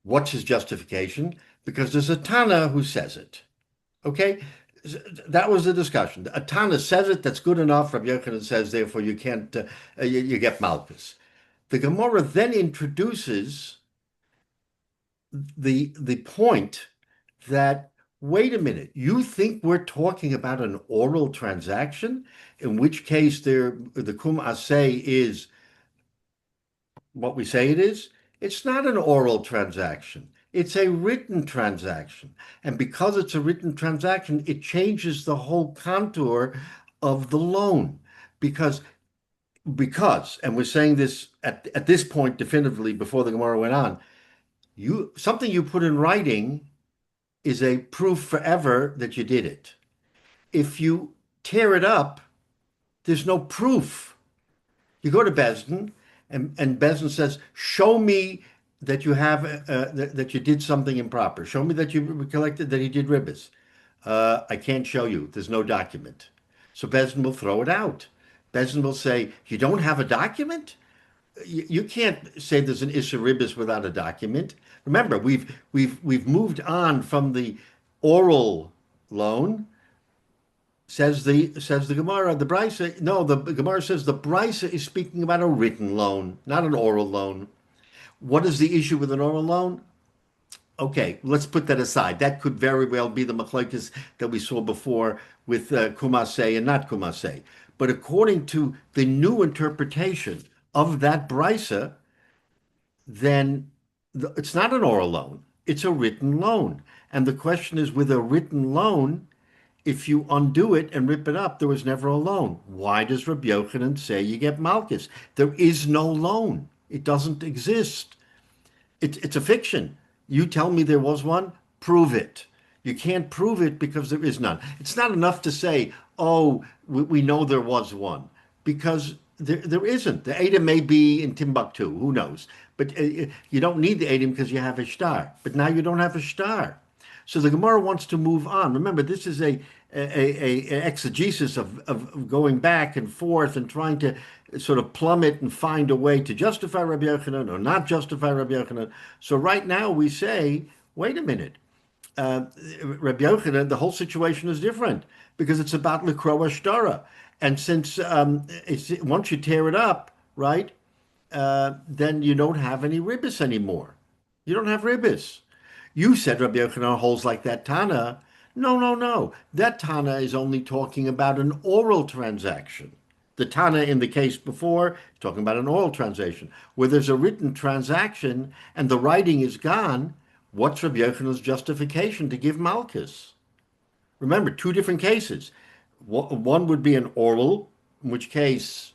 What's his justification? Because there's a Tana who says it. Okay, that was the discussion. A Tana says it, that's good enough. Rabbi Yochanan says, therefore, you can't, you get malchus. The Gemara then introduces the point that, wait a minute, you think we're talking about an oral transaction, in which case the kum asay is what we say it is? It's not an oral transaction. It's a written transaction. And because it's a written transaction, it changes the whole contour of the loan. Because, and we're saying this at this point definitively before the Gemara went on, something you put in writing is a proof forever that you did it. If you tear it up, there's no proof. You go to Besdin, and Besdin says, "Show me that you have that you did something improper. Show me that you collected that he did ribbis." I can't show you. There's no document. So Besdin will throw it out. Besdin will say, "You don't have a document? You can't say there's an Issa Ribbis without a document." Remember, we've moved on from the oral loan. Says the Gemara, the Brisa. No, the Gemara says the Brisa is speaking about a written loan, not an oral loan. What is the issue with an oral loan? Okay, let's put that aside. That could very well be the machlokes that we saw before with Kumase and not Kumase. But according to the new interpretation of that brisa, then it's not an oral loan. It's a written loan. And the question is, with a written loan, if you undo it and rip it up, there was never a loan. Why does Rabbi Yochanan say you get malchus? There is no loan. It doesn't exist. It's a fiction. You tell me there was one, prove it. You can't prove it because there is none. It's not enough to say, oh, we know there was one, because there isn't. The Edom may be in Timbuktu, who knows? But you don't need the Edom because you have a star. But now you don't have a star. So the Gemara wants to move on. Remember, this is a exegesis of going back and forth and trying to sort of plummet and find a way to justify Rabbi Yochanan or not justify Rabbi Yochanan. So right now we say, wait a minute. Rabbi Yochanan, the whole situation is different because it's about Likro Ashtara. And since once you tear it up, right, then you don't have any ribbis anymore. You don't have ribbis. You said Rabbi Yochanan holds like that Tana. No, no, no. That Tana is only talking about an oral transaction. The Tana in the case before is talking about an oral transaction. Where there's a written transaction and the writing is gone, what's Rabbi Yochanan's justification to give Malchus? Remember, two different cases. One would be an oral, in which case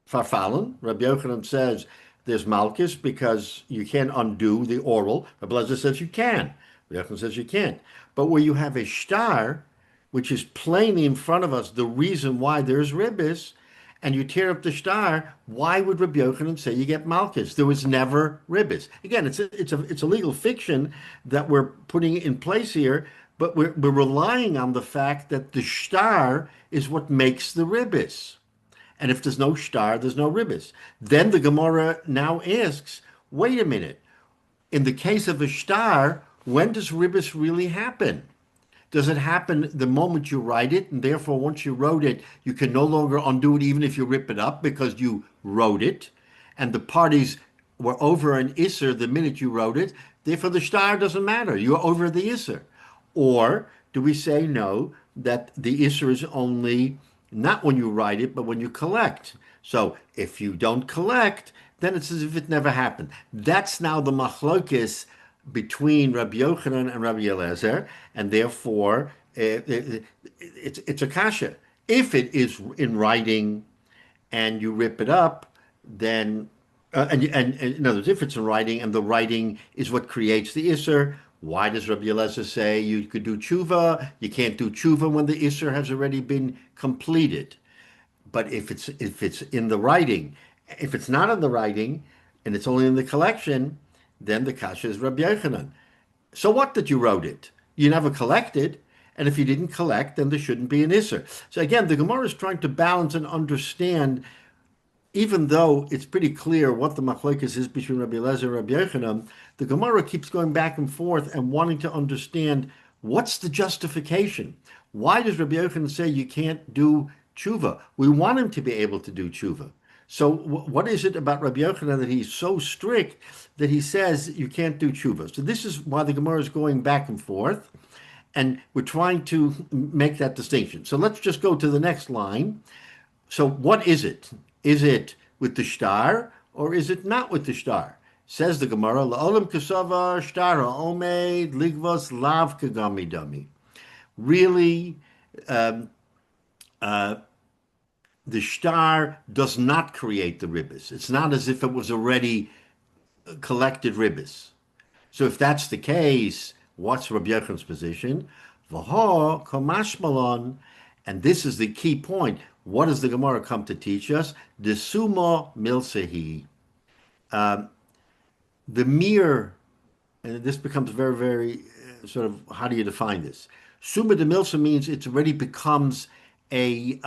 Farfallen. Rabbi Yochanan says there's Malchus because you can't undo the oral. Rabbi Lezer says you can. Rabbi Yochanan says you can't. But where you have a star, which is plainly in front of us the reason why there's ribbis, and you tear up the star, why would Rabbi Yochanan say you get Malchus? There was never ribbis. Again, it's a legal fiction that we're putting in place here, but we're relying on the fact that the star is what makes the ribbis. And if there's no star, there's no ribbis. Then the Gemara now asks, wait a minute. In the case of a star, when does ribbis really happen? Does it happen the moment you write it, and therefore once you wrote it, you can no longer undo it even if you rip it up because you wrote it, and the parties were over an Isser the minute you wrote it, therefore the star doesn't matter. You're over the Isser. Or do we say no, that the Isser is only not when you write it, but when you collect? So if you don't collect, then it's as if it never happened. That's now the machlokes between Rabbi Yochanan and Rabbi Eliezer, and therefore it's a kasha. If it is in writing and you rip it up, then and in other words, if it's in writing and the writing is what creates the isser, why does Rabbi Eliezer say you could do tshuva? You can't do tshuva when the isser has already been completed. But if it's in the writing, if it's not in the writing and it's only in the collection, then the kasha is Rabbi Yochanan. So what that you wrote it? You never collected, and if you didn't collect, then there shouldn't be an isser. So again, the Gemara is trying to balance and understand, even though it's pretty clear what the machlokes is between Rabbi Eliezer and Rabbi Yochanan, the Gemara keeps going back and forth and wanting to understand what's the justification. Why does Rabbi Yochanan say you can't do tshuva? We want him to be able to do tshuva. So what is it about Rabbi Yochanan that he's so strict that he says you can't do tshuva? So this is why the Gemara is going back and forth, and we're trying to make that distinction. So let's just go to the next line. So what is it? Is it with the star or is it not with the star? Says the Gemara, La'olam kasava shtara omeid ligvos lav kagami dami. Really, the star does not create the ribbis. It's not as if it was already collected ribbis. So if that's the case, what's Rabbi Yochanan's position? V'ho kamashmalon, and this is the key point. What does the Gemara come to teach us? The sumo milsehi. The mere, and this becomes very, very sort of, how do you define this? Summa de milsa means it already becomes a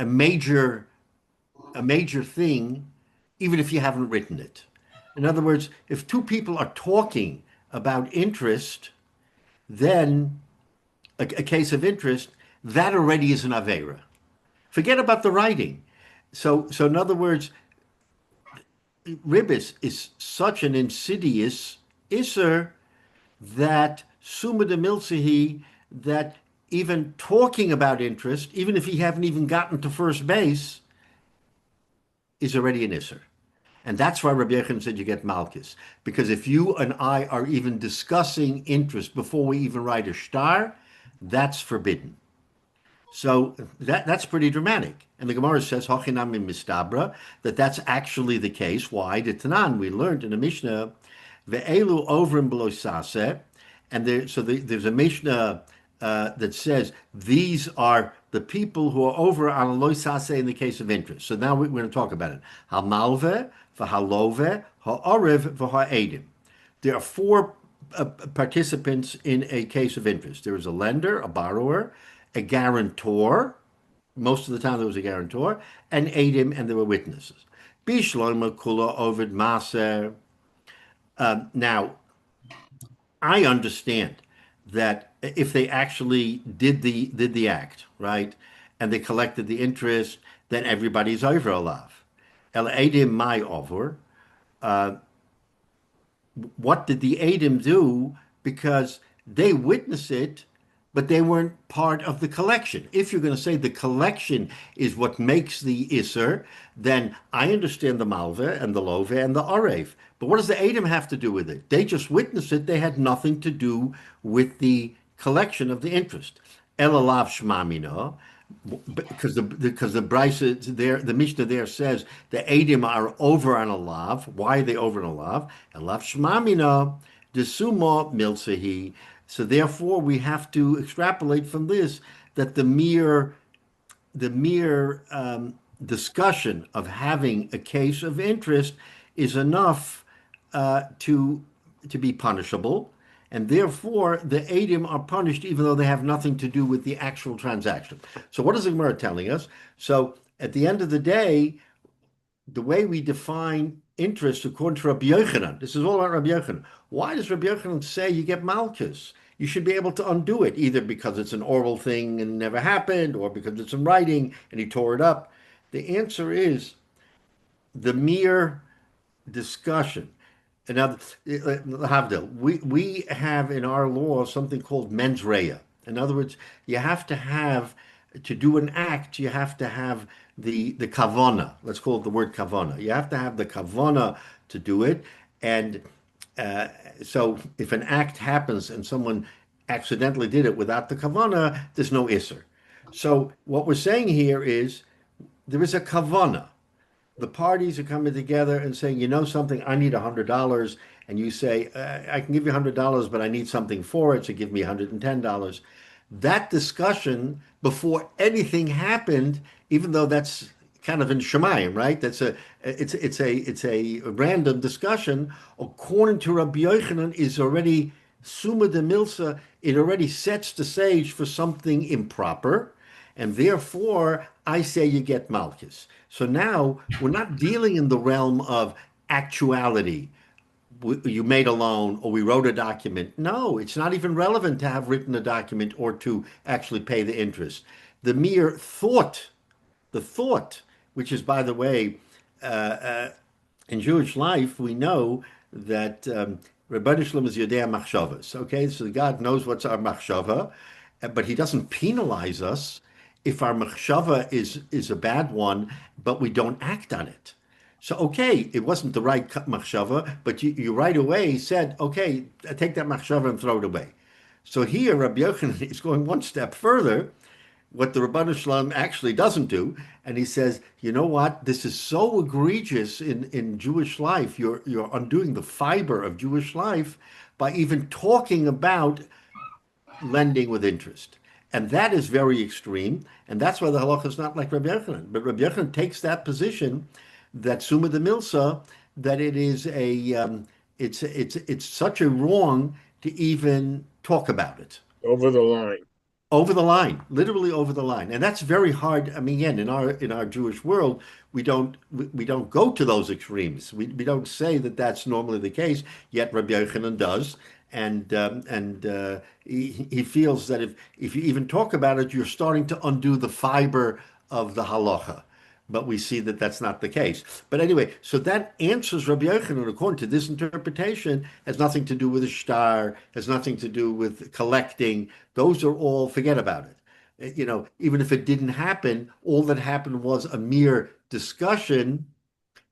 major thing, even if you haven't written it. In other words, if two people are talking about interest, then a case of interest, that already is an avera. Forget about the writing. So in other words, ribbis is such an insidious isser that summa de milsahi, that even talking about interest, even if you haven't even gotten to first base, is already an isser. And that's why Rabbi Yochanan said you get malchus. Because if you and I are even discussing interest before we even write a star, that's forbidden. So that's pretty dramatic. And the Gemara says, Hochinami mistabra, that's actually the case. Why? The Tanan, we learned in the Mishnah, ve'elu ovrim below saseh, and there's a Mishnah that says these are the people who are over on a loy saseh in the case of interest. So now we're going to talk about it. Hamalve, v'halove, ha'orev, v'ha'edim. There are four participants in a case of interest. There is a lender, a borrower, a guarantor. Most of the time there was a guarantor, and edim, and there were witnesses. Bishloima kula ovid maser. Now, I understand that if they actually did the act, right, and they collected the interest, then everybody's over alav. El edim my over. What did the edim do? Because They witness it, but they weren't part of the collection. If you're going to say the collection is what makes the Isser, then I understand the Malva and the Love and the Arev. But what does the Edom have to do with it? They just witnessed it. They had nothing to do with the collection of the interest. Elalav Shmamina, because the Brisa there, the Mishnah there says the Edom are over on a lav. Why are they over on a lav? Elav Shmamina, Desuma Milsahi. So therefore, we have to extrapolate from this that the mere discussion of having a case of interest is enough to be punishable, and therefore the Adim are punished even though they have nothing to do with the actual transaction. So what is the Gemara telling us? So at the end of the day, the way we define interest according to Rabbi Yochanan, this is all about Rabbi Yochanan. Why does Rabbi Yochanan say you get malchus? You should be able to undo it, either because it's an oral thing and never happened, or because it's in writing and he tore it up. The answer is the mere discussion. And now, Havdil, we have in our law something called mens rea. In other words, you have to have, to do an act, you have to have the kavana. Let's call it the word kavana. You have to have the kavana to do it. And so if an act happens and someone accidentally did it without the kavana, there's no isser. So what we're saying here is there is a kavana. The parties are coming together and saying, you know something, I need $100, and you say, I can give you $100, but I need something for it, so give me $110. That discussion before anything happened, even though that's kind of in Shemayim, right? It's a random discussion. According to Rabbi Yochanan, is already Summa de Milsa. It already sets the stage for something improper, and therefore I say you get Malchus. So now we're not dealing in the realm of actuality. You made a loan or we wrote a document. No, it's not even relevant to have written a document or to actually pay the interest. The mere thought, the thought, which is, by the way, in Jewish life, we know that Rebbeinu Shalom is Yodea Machshavas. Okay, so God knows what's our machshava, but He doesn't penalize us if our machshava is a bad one, but we don't act on it. So, okay, it wasn't the right machshava, but you right away said, okay, take that machshava and throw it away. So here, Rabbi Yochanan is going one step further, what the Rabban Shalom actually doesn't do, and he says, you know what, this is so egregious in Jewish life, you're undoing the fiber of Jewish life by even talking about lending with interest. And that is very extreme, and that's why the halacha is not like Rabbi Yochanan. But Rabbi Yochanan takes that position that Summa de Milsa, that it is it's such a wrong to even talk about it. Over the line. Over the line, literally over the line, and that's very hard. I mean, again, in our Jewish world, we don't go to those extremes. We don't say that that's normally the case. Yet Rabbi Yochanan does, and he feels that if you even talk about it, you're starting to undo the fiber of the halacha. But we see that that's not the case. But anyway, so that answers Rabbi Yochanan, according to this interpretation, has nothing to do with a shtar, has nothing to do with collecting. Those are all, forget about it. You know, even if it didn't happen, all that happened was a mere discussion.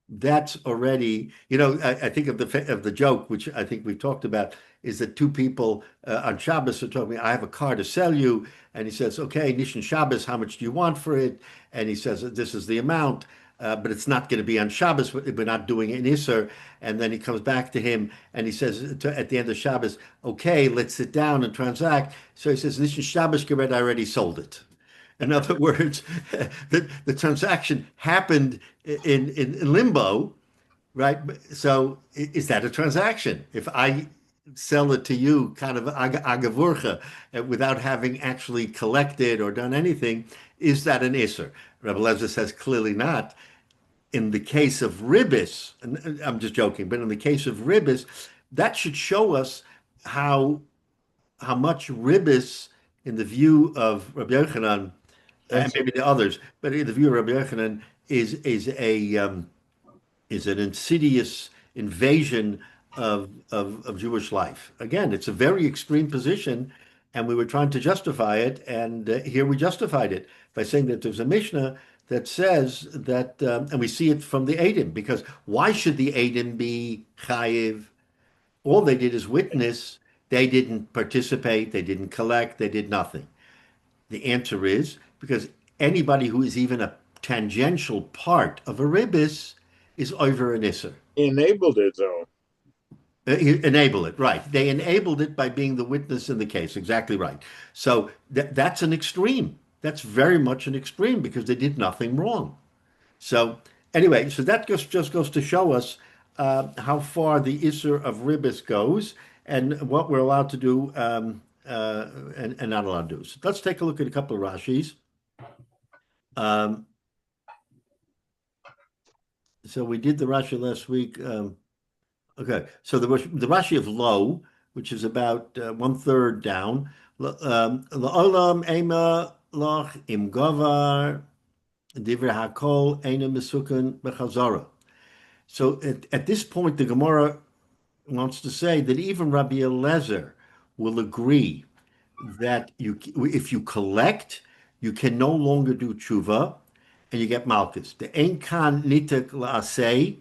That's already, you know, I think of the joke, which I think we've talked about, is that two people on Shabbos are talking, I have a car to sell you. And he says, okay, Nishan Shabbos, how much do you want for it? And he says, this is the amount, but it's not going to be on Shabbos. We're not doing it in Isser. And then he comes back to him and he says at the end of Shabbos, okay, let's sit down and transact. So he says, Nishan Shabbos, Gered, I already sold it. In other words, the transaction happened in limbo, right? So is that a transaction? If I sell it to you kind of agavurcha without having actually collected or done anything, is that an isser? Rebbe Lezer says clearly not. In the case of ribis, and I'm just joking, but in the case of ribis, that should show us how much ribis, in the view of Rabbi Yochanan, and maybe the others, but in the view of Rabbi Yochanan, is an insidious invasion of Jewish life. Again, it's a very extreme position, and we were trying to justify it, and here we justified it by saying that there's a Mishnah that says that, and we see it from the Eidim, because why should the Eidim be chayiv? All they did is witness. They didn't participate. They didn't collect. They did nothing. The answer is because anybody who is even a tangential part of a ribis is over an isser. Enabled it though. Enable it, right. They enabled it by being the witness in the case. Exactly right. So that's an extreme. That's very much an extreme because they did nothing wrong. So anyway, so that just goes to show us how far the Isser of Ribis goes and what we're allowed to do and not allowed to do. So let's take a look at a couple of Rashis. So we did the Rashi last week. Okay, so the Rashi of Lo, which is about 1/3 down. La'olam ema lach im gavar divrei hakol eina mesukan bechazara. So at this point, the Gemara wants to say that even Rabbi Eliezer will agree that if you collect, you can no longer do tshuva, and you get malchus. The ein kan nitek la'aseh,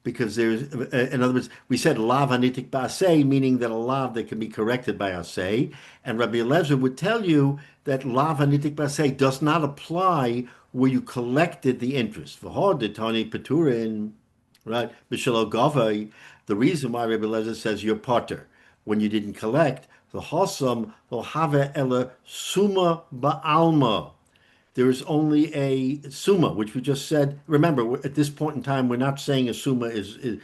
because there's, in other words, we said lav hanitik ba'aseh, meaning that a lav that can be corrected by aseh, and Rabbi Eliezer would tell you that lav hanitik ba'aseh does not apply where you collected the interest. V'hod detani peturin, right? B'shelo gavai. The reason why Rabbi Eliezer says you're potter when you didn't collect, the hosam lo have ela summa ba'alma. There is only a summa, which we just said. Remember, at this point in time, we're not saying a summa is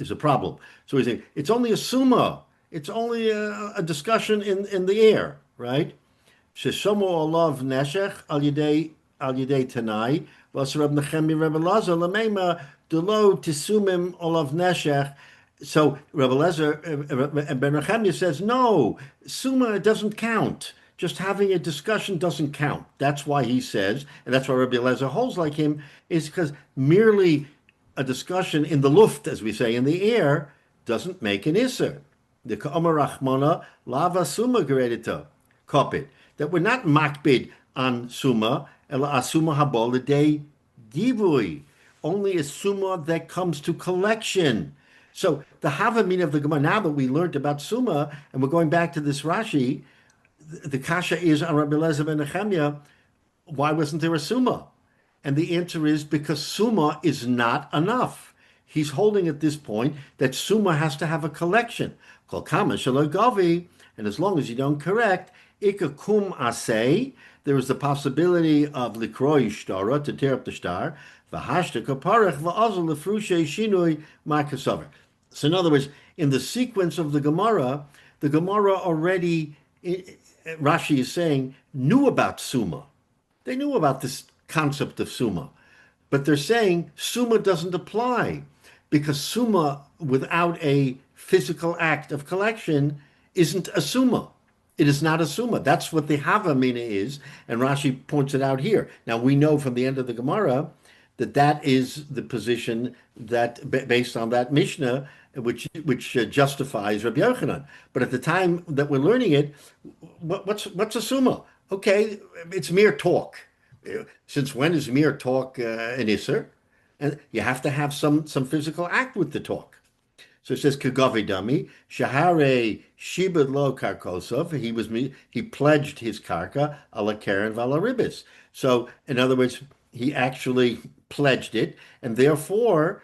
a problem. So we say it's only a summa. It's only a discussion in the air, right? Sheshomo olav neshech al yedei tanai v'asarab Nechemi Rebbe Lazar lamema delo tisumim olav neshech. So Rebbe Lezer and Ben Nechemia says no, summa doesn't count. Just having a discussion doesn't count. That's why he says, and that's why Rabbi Eliezer holds like him, is because merely a discussion in the luft, as we say, in the air, doesn't make an isser. The ka'amar rachmana lava summa geredita kopit. That we're not makbid on summa, ela asuma habol day givui. Only a summa that comes to collection. So the Havamina of the Gemara, now that we learned about summa, and we're going back to this Rashi, the kasha is on Rabbi Eliezer ben Nechemia, why wasn't there a summa? And the answer is because summa is not enough. He's holding at this point that summa has to have a collection. Kol kama shelo gavi, and as long as you don't correct, ikakum asay, there is the possibility of likroi shtara, to tear up the star, v'hashta kaparech v'azal lefrushe shinui ma'kasaver. So in other words, in the sequence of the Gemara already, Rashi is saying, knew about summa. They knew about this concept of summa. But they're saying summa doesn't apply because summa without a physical act of collection isn't a summa. It is not a summa. That's what the Havamina is, and Rashi points it out here. Now we know from the end of the Gemara that is the position that, based on that Mishnah, which justifies Rabbi Yochanan. But at the time that we're learning it, what's a summa? Okay, it's mere talk. Since when is mere talk an isser? And you have to have some physical act with the talk. So it says Kagavi Dami, Shahare Shibud Lo Karkosov, he pledged his karka ala Karen vala ribis. So in other words, he actually pledged it, and therefore,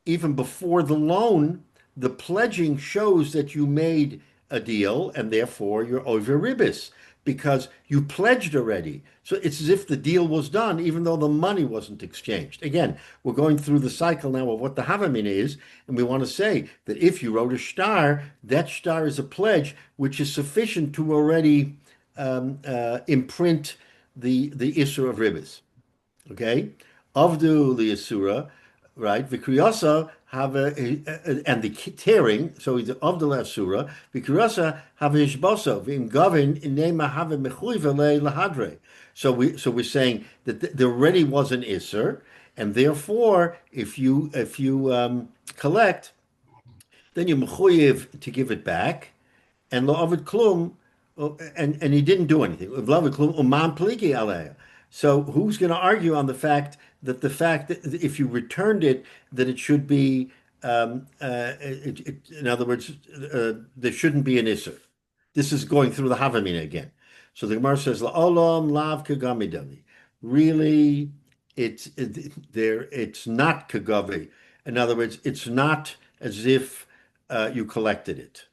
even before the loan, the pledging shows that you made a deal, and therefore you're over ribis because you pledged already. So it's as if the deal was done, even though the money wasn't exchanged. Again, we're going through the cycle now of what the Havamina is, and we want to say that if you wrote a shtar, that shtar is a pledge which is sufficient to already imprint the issue of ribis. Okay? Avdu liyasura, right? Vikriyasa have and the tearing, so it's of the lasura. Vikriyasa have ishboso v'im gavin inema have mechuiv le lahadre. So we're saying that there already was an isser, and therefore, if you collect, then you're mechuyev to give it back, and lo avid klum, and he didn't do anything. Lo avid klum uman pligi aleya. So who's going to argue on the fact that if you returned it, that it should be, in other words, there shouldn't be an isser. This is going through the Havamina again. So the Gemara says, "La'olam lav kagamidami." Really, it's not kagavi. In other words, it's not as if you collected it.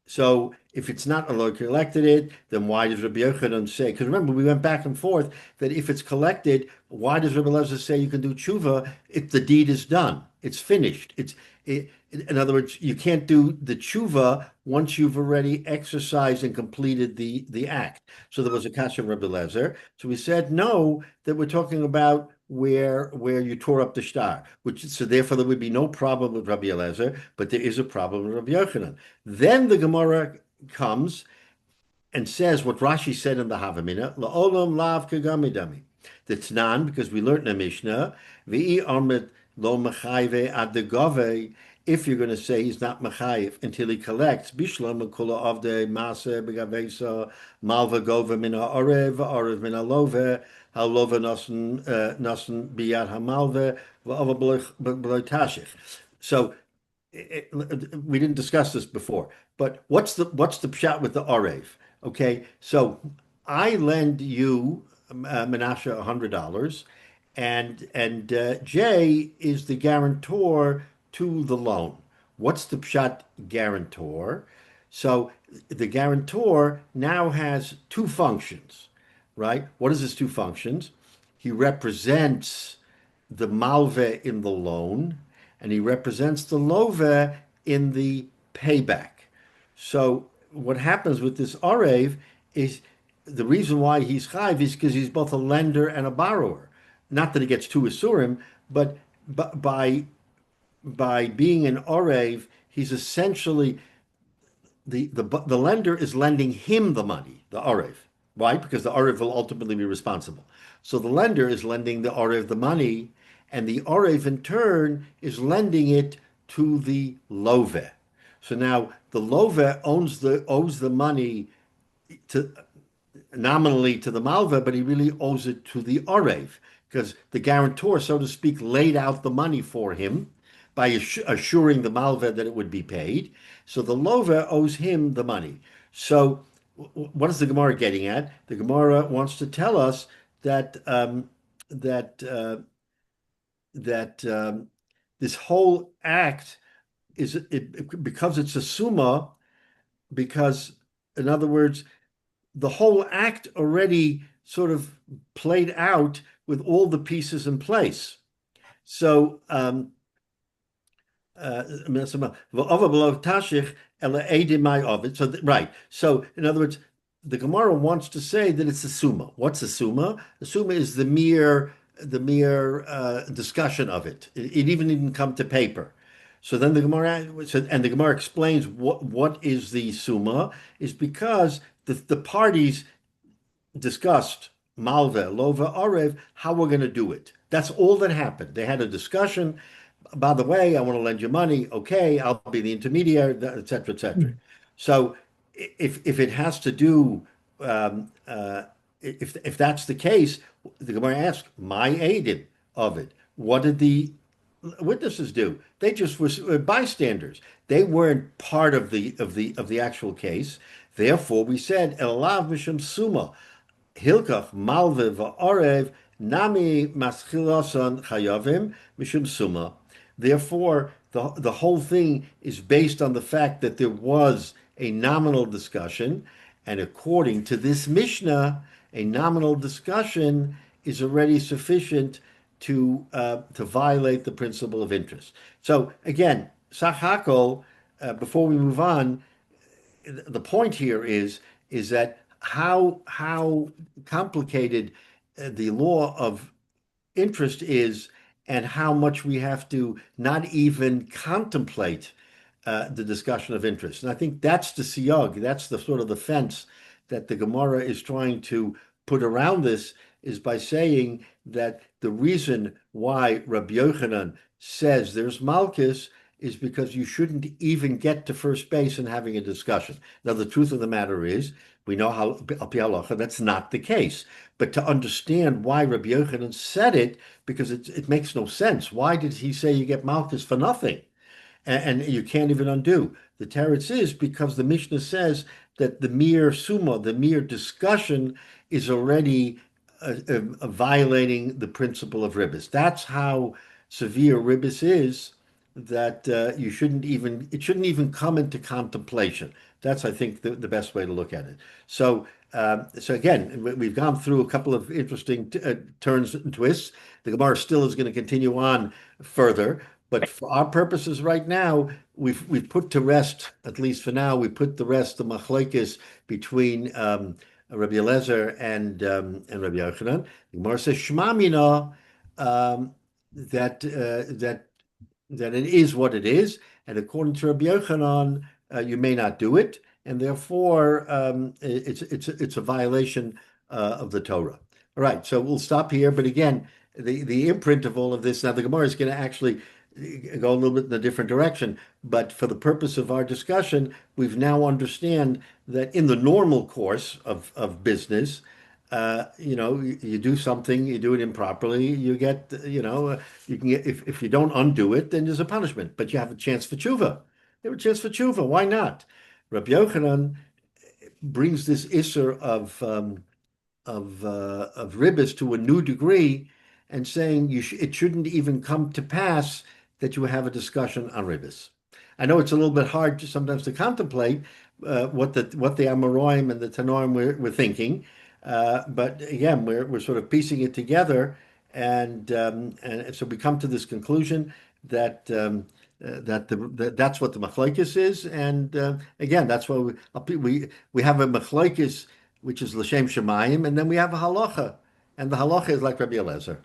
So if it's not Allah collected it, then why does Rabbi Yochanan say? Because remember, we went back and forth that if it's collected, why does Rabbi Elazar say you can do tshuva if the deed is done? It's finished. In other words, you can't do the tshuva once you've already exercised and completed the act. So there was a kasha of Rabbi Elazar. So we said no, that we're talking about where you tore up the star, so therefore there would be no problem with Rabbi Elazar, but there is a problem with Rabbi Yochanan. Then the Gemara comes and says what Rashi said in the Havamina, La'olam lav kagamidami. That's non, because we learned in the Mishnah, V'i armet lo mechayve ad degave. If you're going to say he's not mechayiv until he collects, bishlam kula avde maase begavesa malva gova min ha'orev min ha'love ha'love nasen biyad hamalve v'ava b'loy tashich. So we didn't discuss this before, but what's the pshat with the orev? Okay, so I lend you Menashe $100, and Jay is the guarantor to the loan. What's the pshat guarantor? So the guarantor now has two functions, right? What is his two functions? He represents the malve in the loan, and he represents the love in the payback. So what happens with this Arev is the reason why he's chayv is because he's both a lender and a borrower. Not that he gets two asurim, but by being an Arev, he's essentially the lender is lending him the money, the Arev. Why? Because the Arev will ultimately be responsible. So the lender is lending the Arev the money, and the Arev in turn is lending it to the Love. So now the Love owes the money to nominally to the Malva, but he really owes it to the Arev, because the guarantor, so to speak, laid out the money for him by assuring the Malva that it would be paid. So the Love owes him the money. So what is the Gemara getting at? The Gemara wants to tell us that this whole act because it's a summa, because in other words, the whole act already sort of played out with all the pieces in place. So right. So in other words, the Gemara wants to say that it's a summa. What's a summa? A summa is the mere discussion of it. It even didn't come to paper. So then the Gemara explains what is the summa is because the parties discussed Malve, Lova, Arev, how we're going to do it. That's all that happened. They had a discussion. By the way, I want to lend you money. Okay, I'll be the intermediary, et cetera, et cetera. So if it has to do, if that's the case, the Gemara asks, my aided of it. What did the witnesses do? They just were bystanders. They weren't part of the actual case. Therefore, we said Elav Mishum Summa Hilkach Malve va'arev Nami Maschilosan Chayavim Mishum Summa. Therefore, the whole thing is based on the fact that there was a nominal discussion, and according to this Mishnah, a nominal discussion is already sufficient to violate the principle of interest. So again, Sachakol, before we move on, the point here is that how complicated the law of interest is, and how much we have to not even contemplate the discussion of interest. And I think that's the siyag, that's the sort of the fence that the Gemara is trying to put around this, is by saying that the reason why Rabbi Yochanan says there's Malchus is because you shouldn't even get to first base and having a discussion. Now, the truth of the matter is, we know how al pi halacha that's not the case. But to understand why Rabbi Yochanan said it, because it makes no sense. Why did he say you get malchus for nothing? And you can't even undo. The teretz is because the Mishnah says that the mere summa, the mere discussion, is already violating the principle of ribbis. That's how severe ribbis is. That you shouldn't even it shouldn't even come into contemplation. That's, I think, the best way to look at it. So again, we've gone through a couple of interesting turns and twists. The Gemara still is going to continue on further, but for our purposes right now, we've put to rest, at least for now, we put to rest the machlokes between Rabbi Eliezer and Rabbi Yochanan. The Gemara says Shema Mina, that that it is what it is, and according to Rabbi Yochanan, you may not do it, and therefore it's a violation of the Torah. All right, so we'll stop here. But again, the imprint of all of this, now the Gemara is going to actually go a little bit in a different direction, but for the purpose of our discussion, we've now understand that in the normal course of business, you do something, you do it improperly, you get, you can get, if you don't undo it, then there's a punishment, but you have a chance for tshuva. You have a chance for tshuva. Why not? Rabbi Yochanan brings this isser of ribbis to a new degree and saying it shouldn't even come to pass that you have a discussion on ribbis. I know it's a little bit hard sometimes to contemplate what the Amoraim and the Tanoim were thinking, but again, we're sort of piecing it together, and so we come to this conclusion that that's what the machlokes is, and again, that's why we have a machlokes which is l'shem shemayim, and then we have a halacha, and the halacha is like Rabbi Eliezer.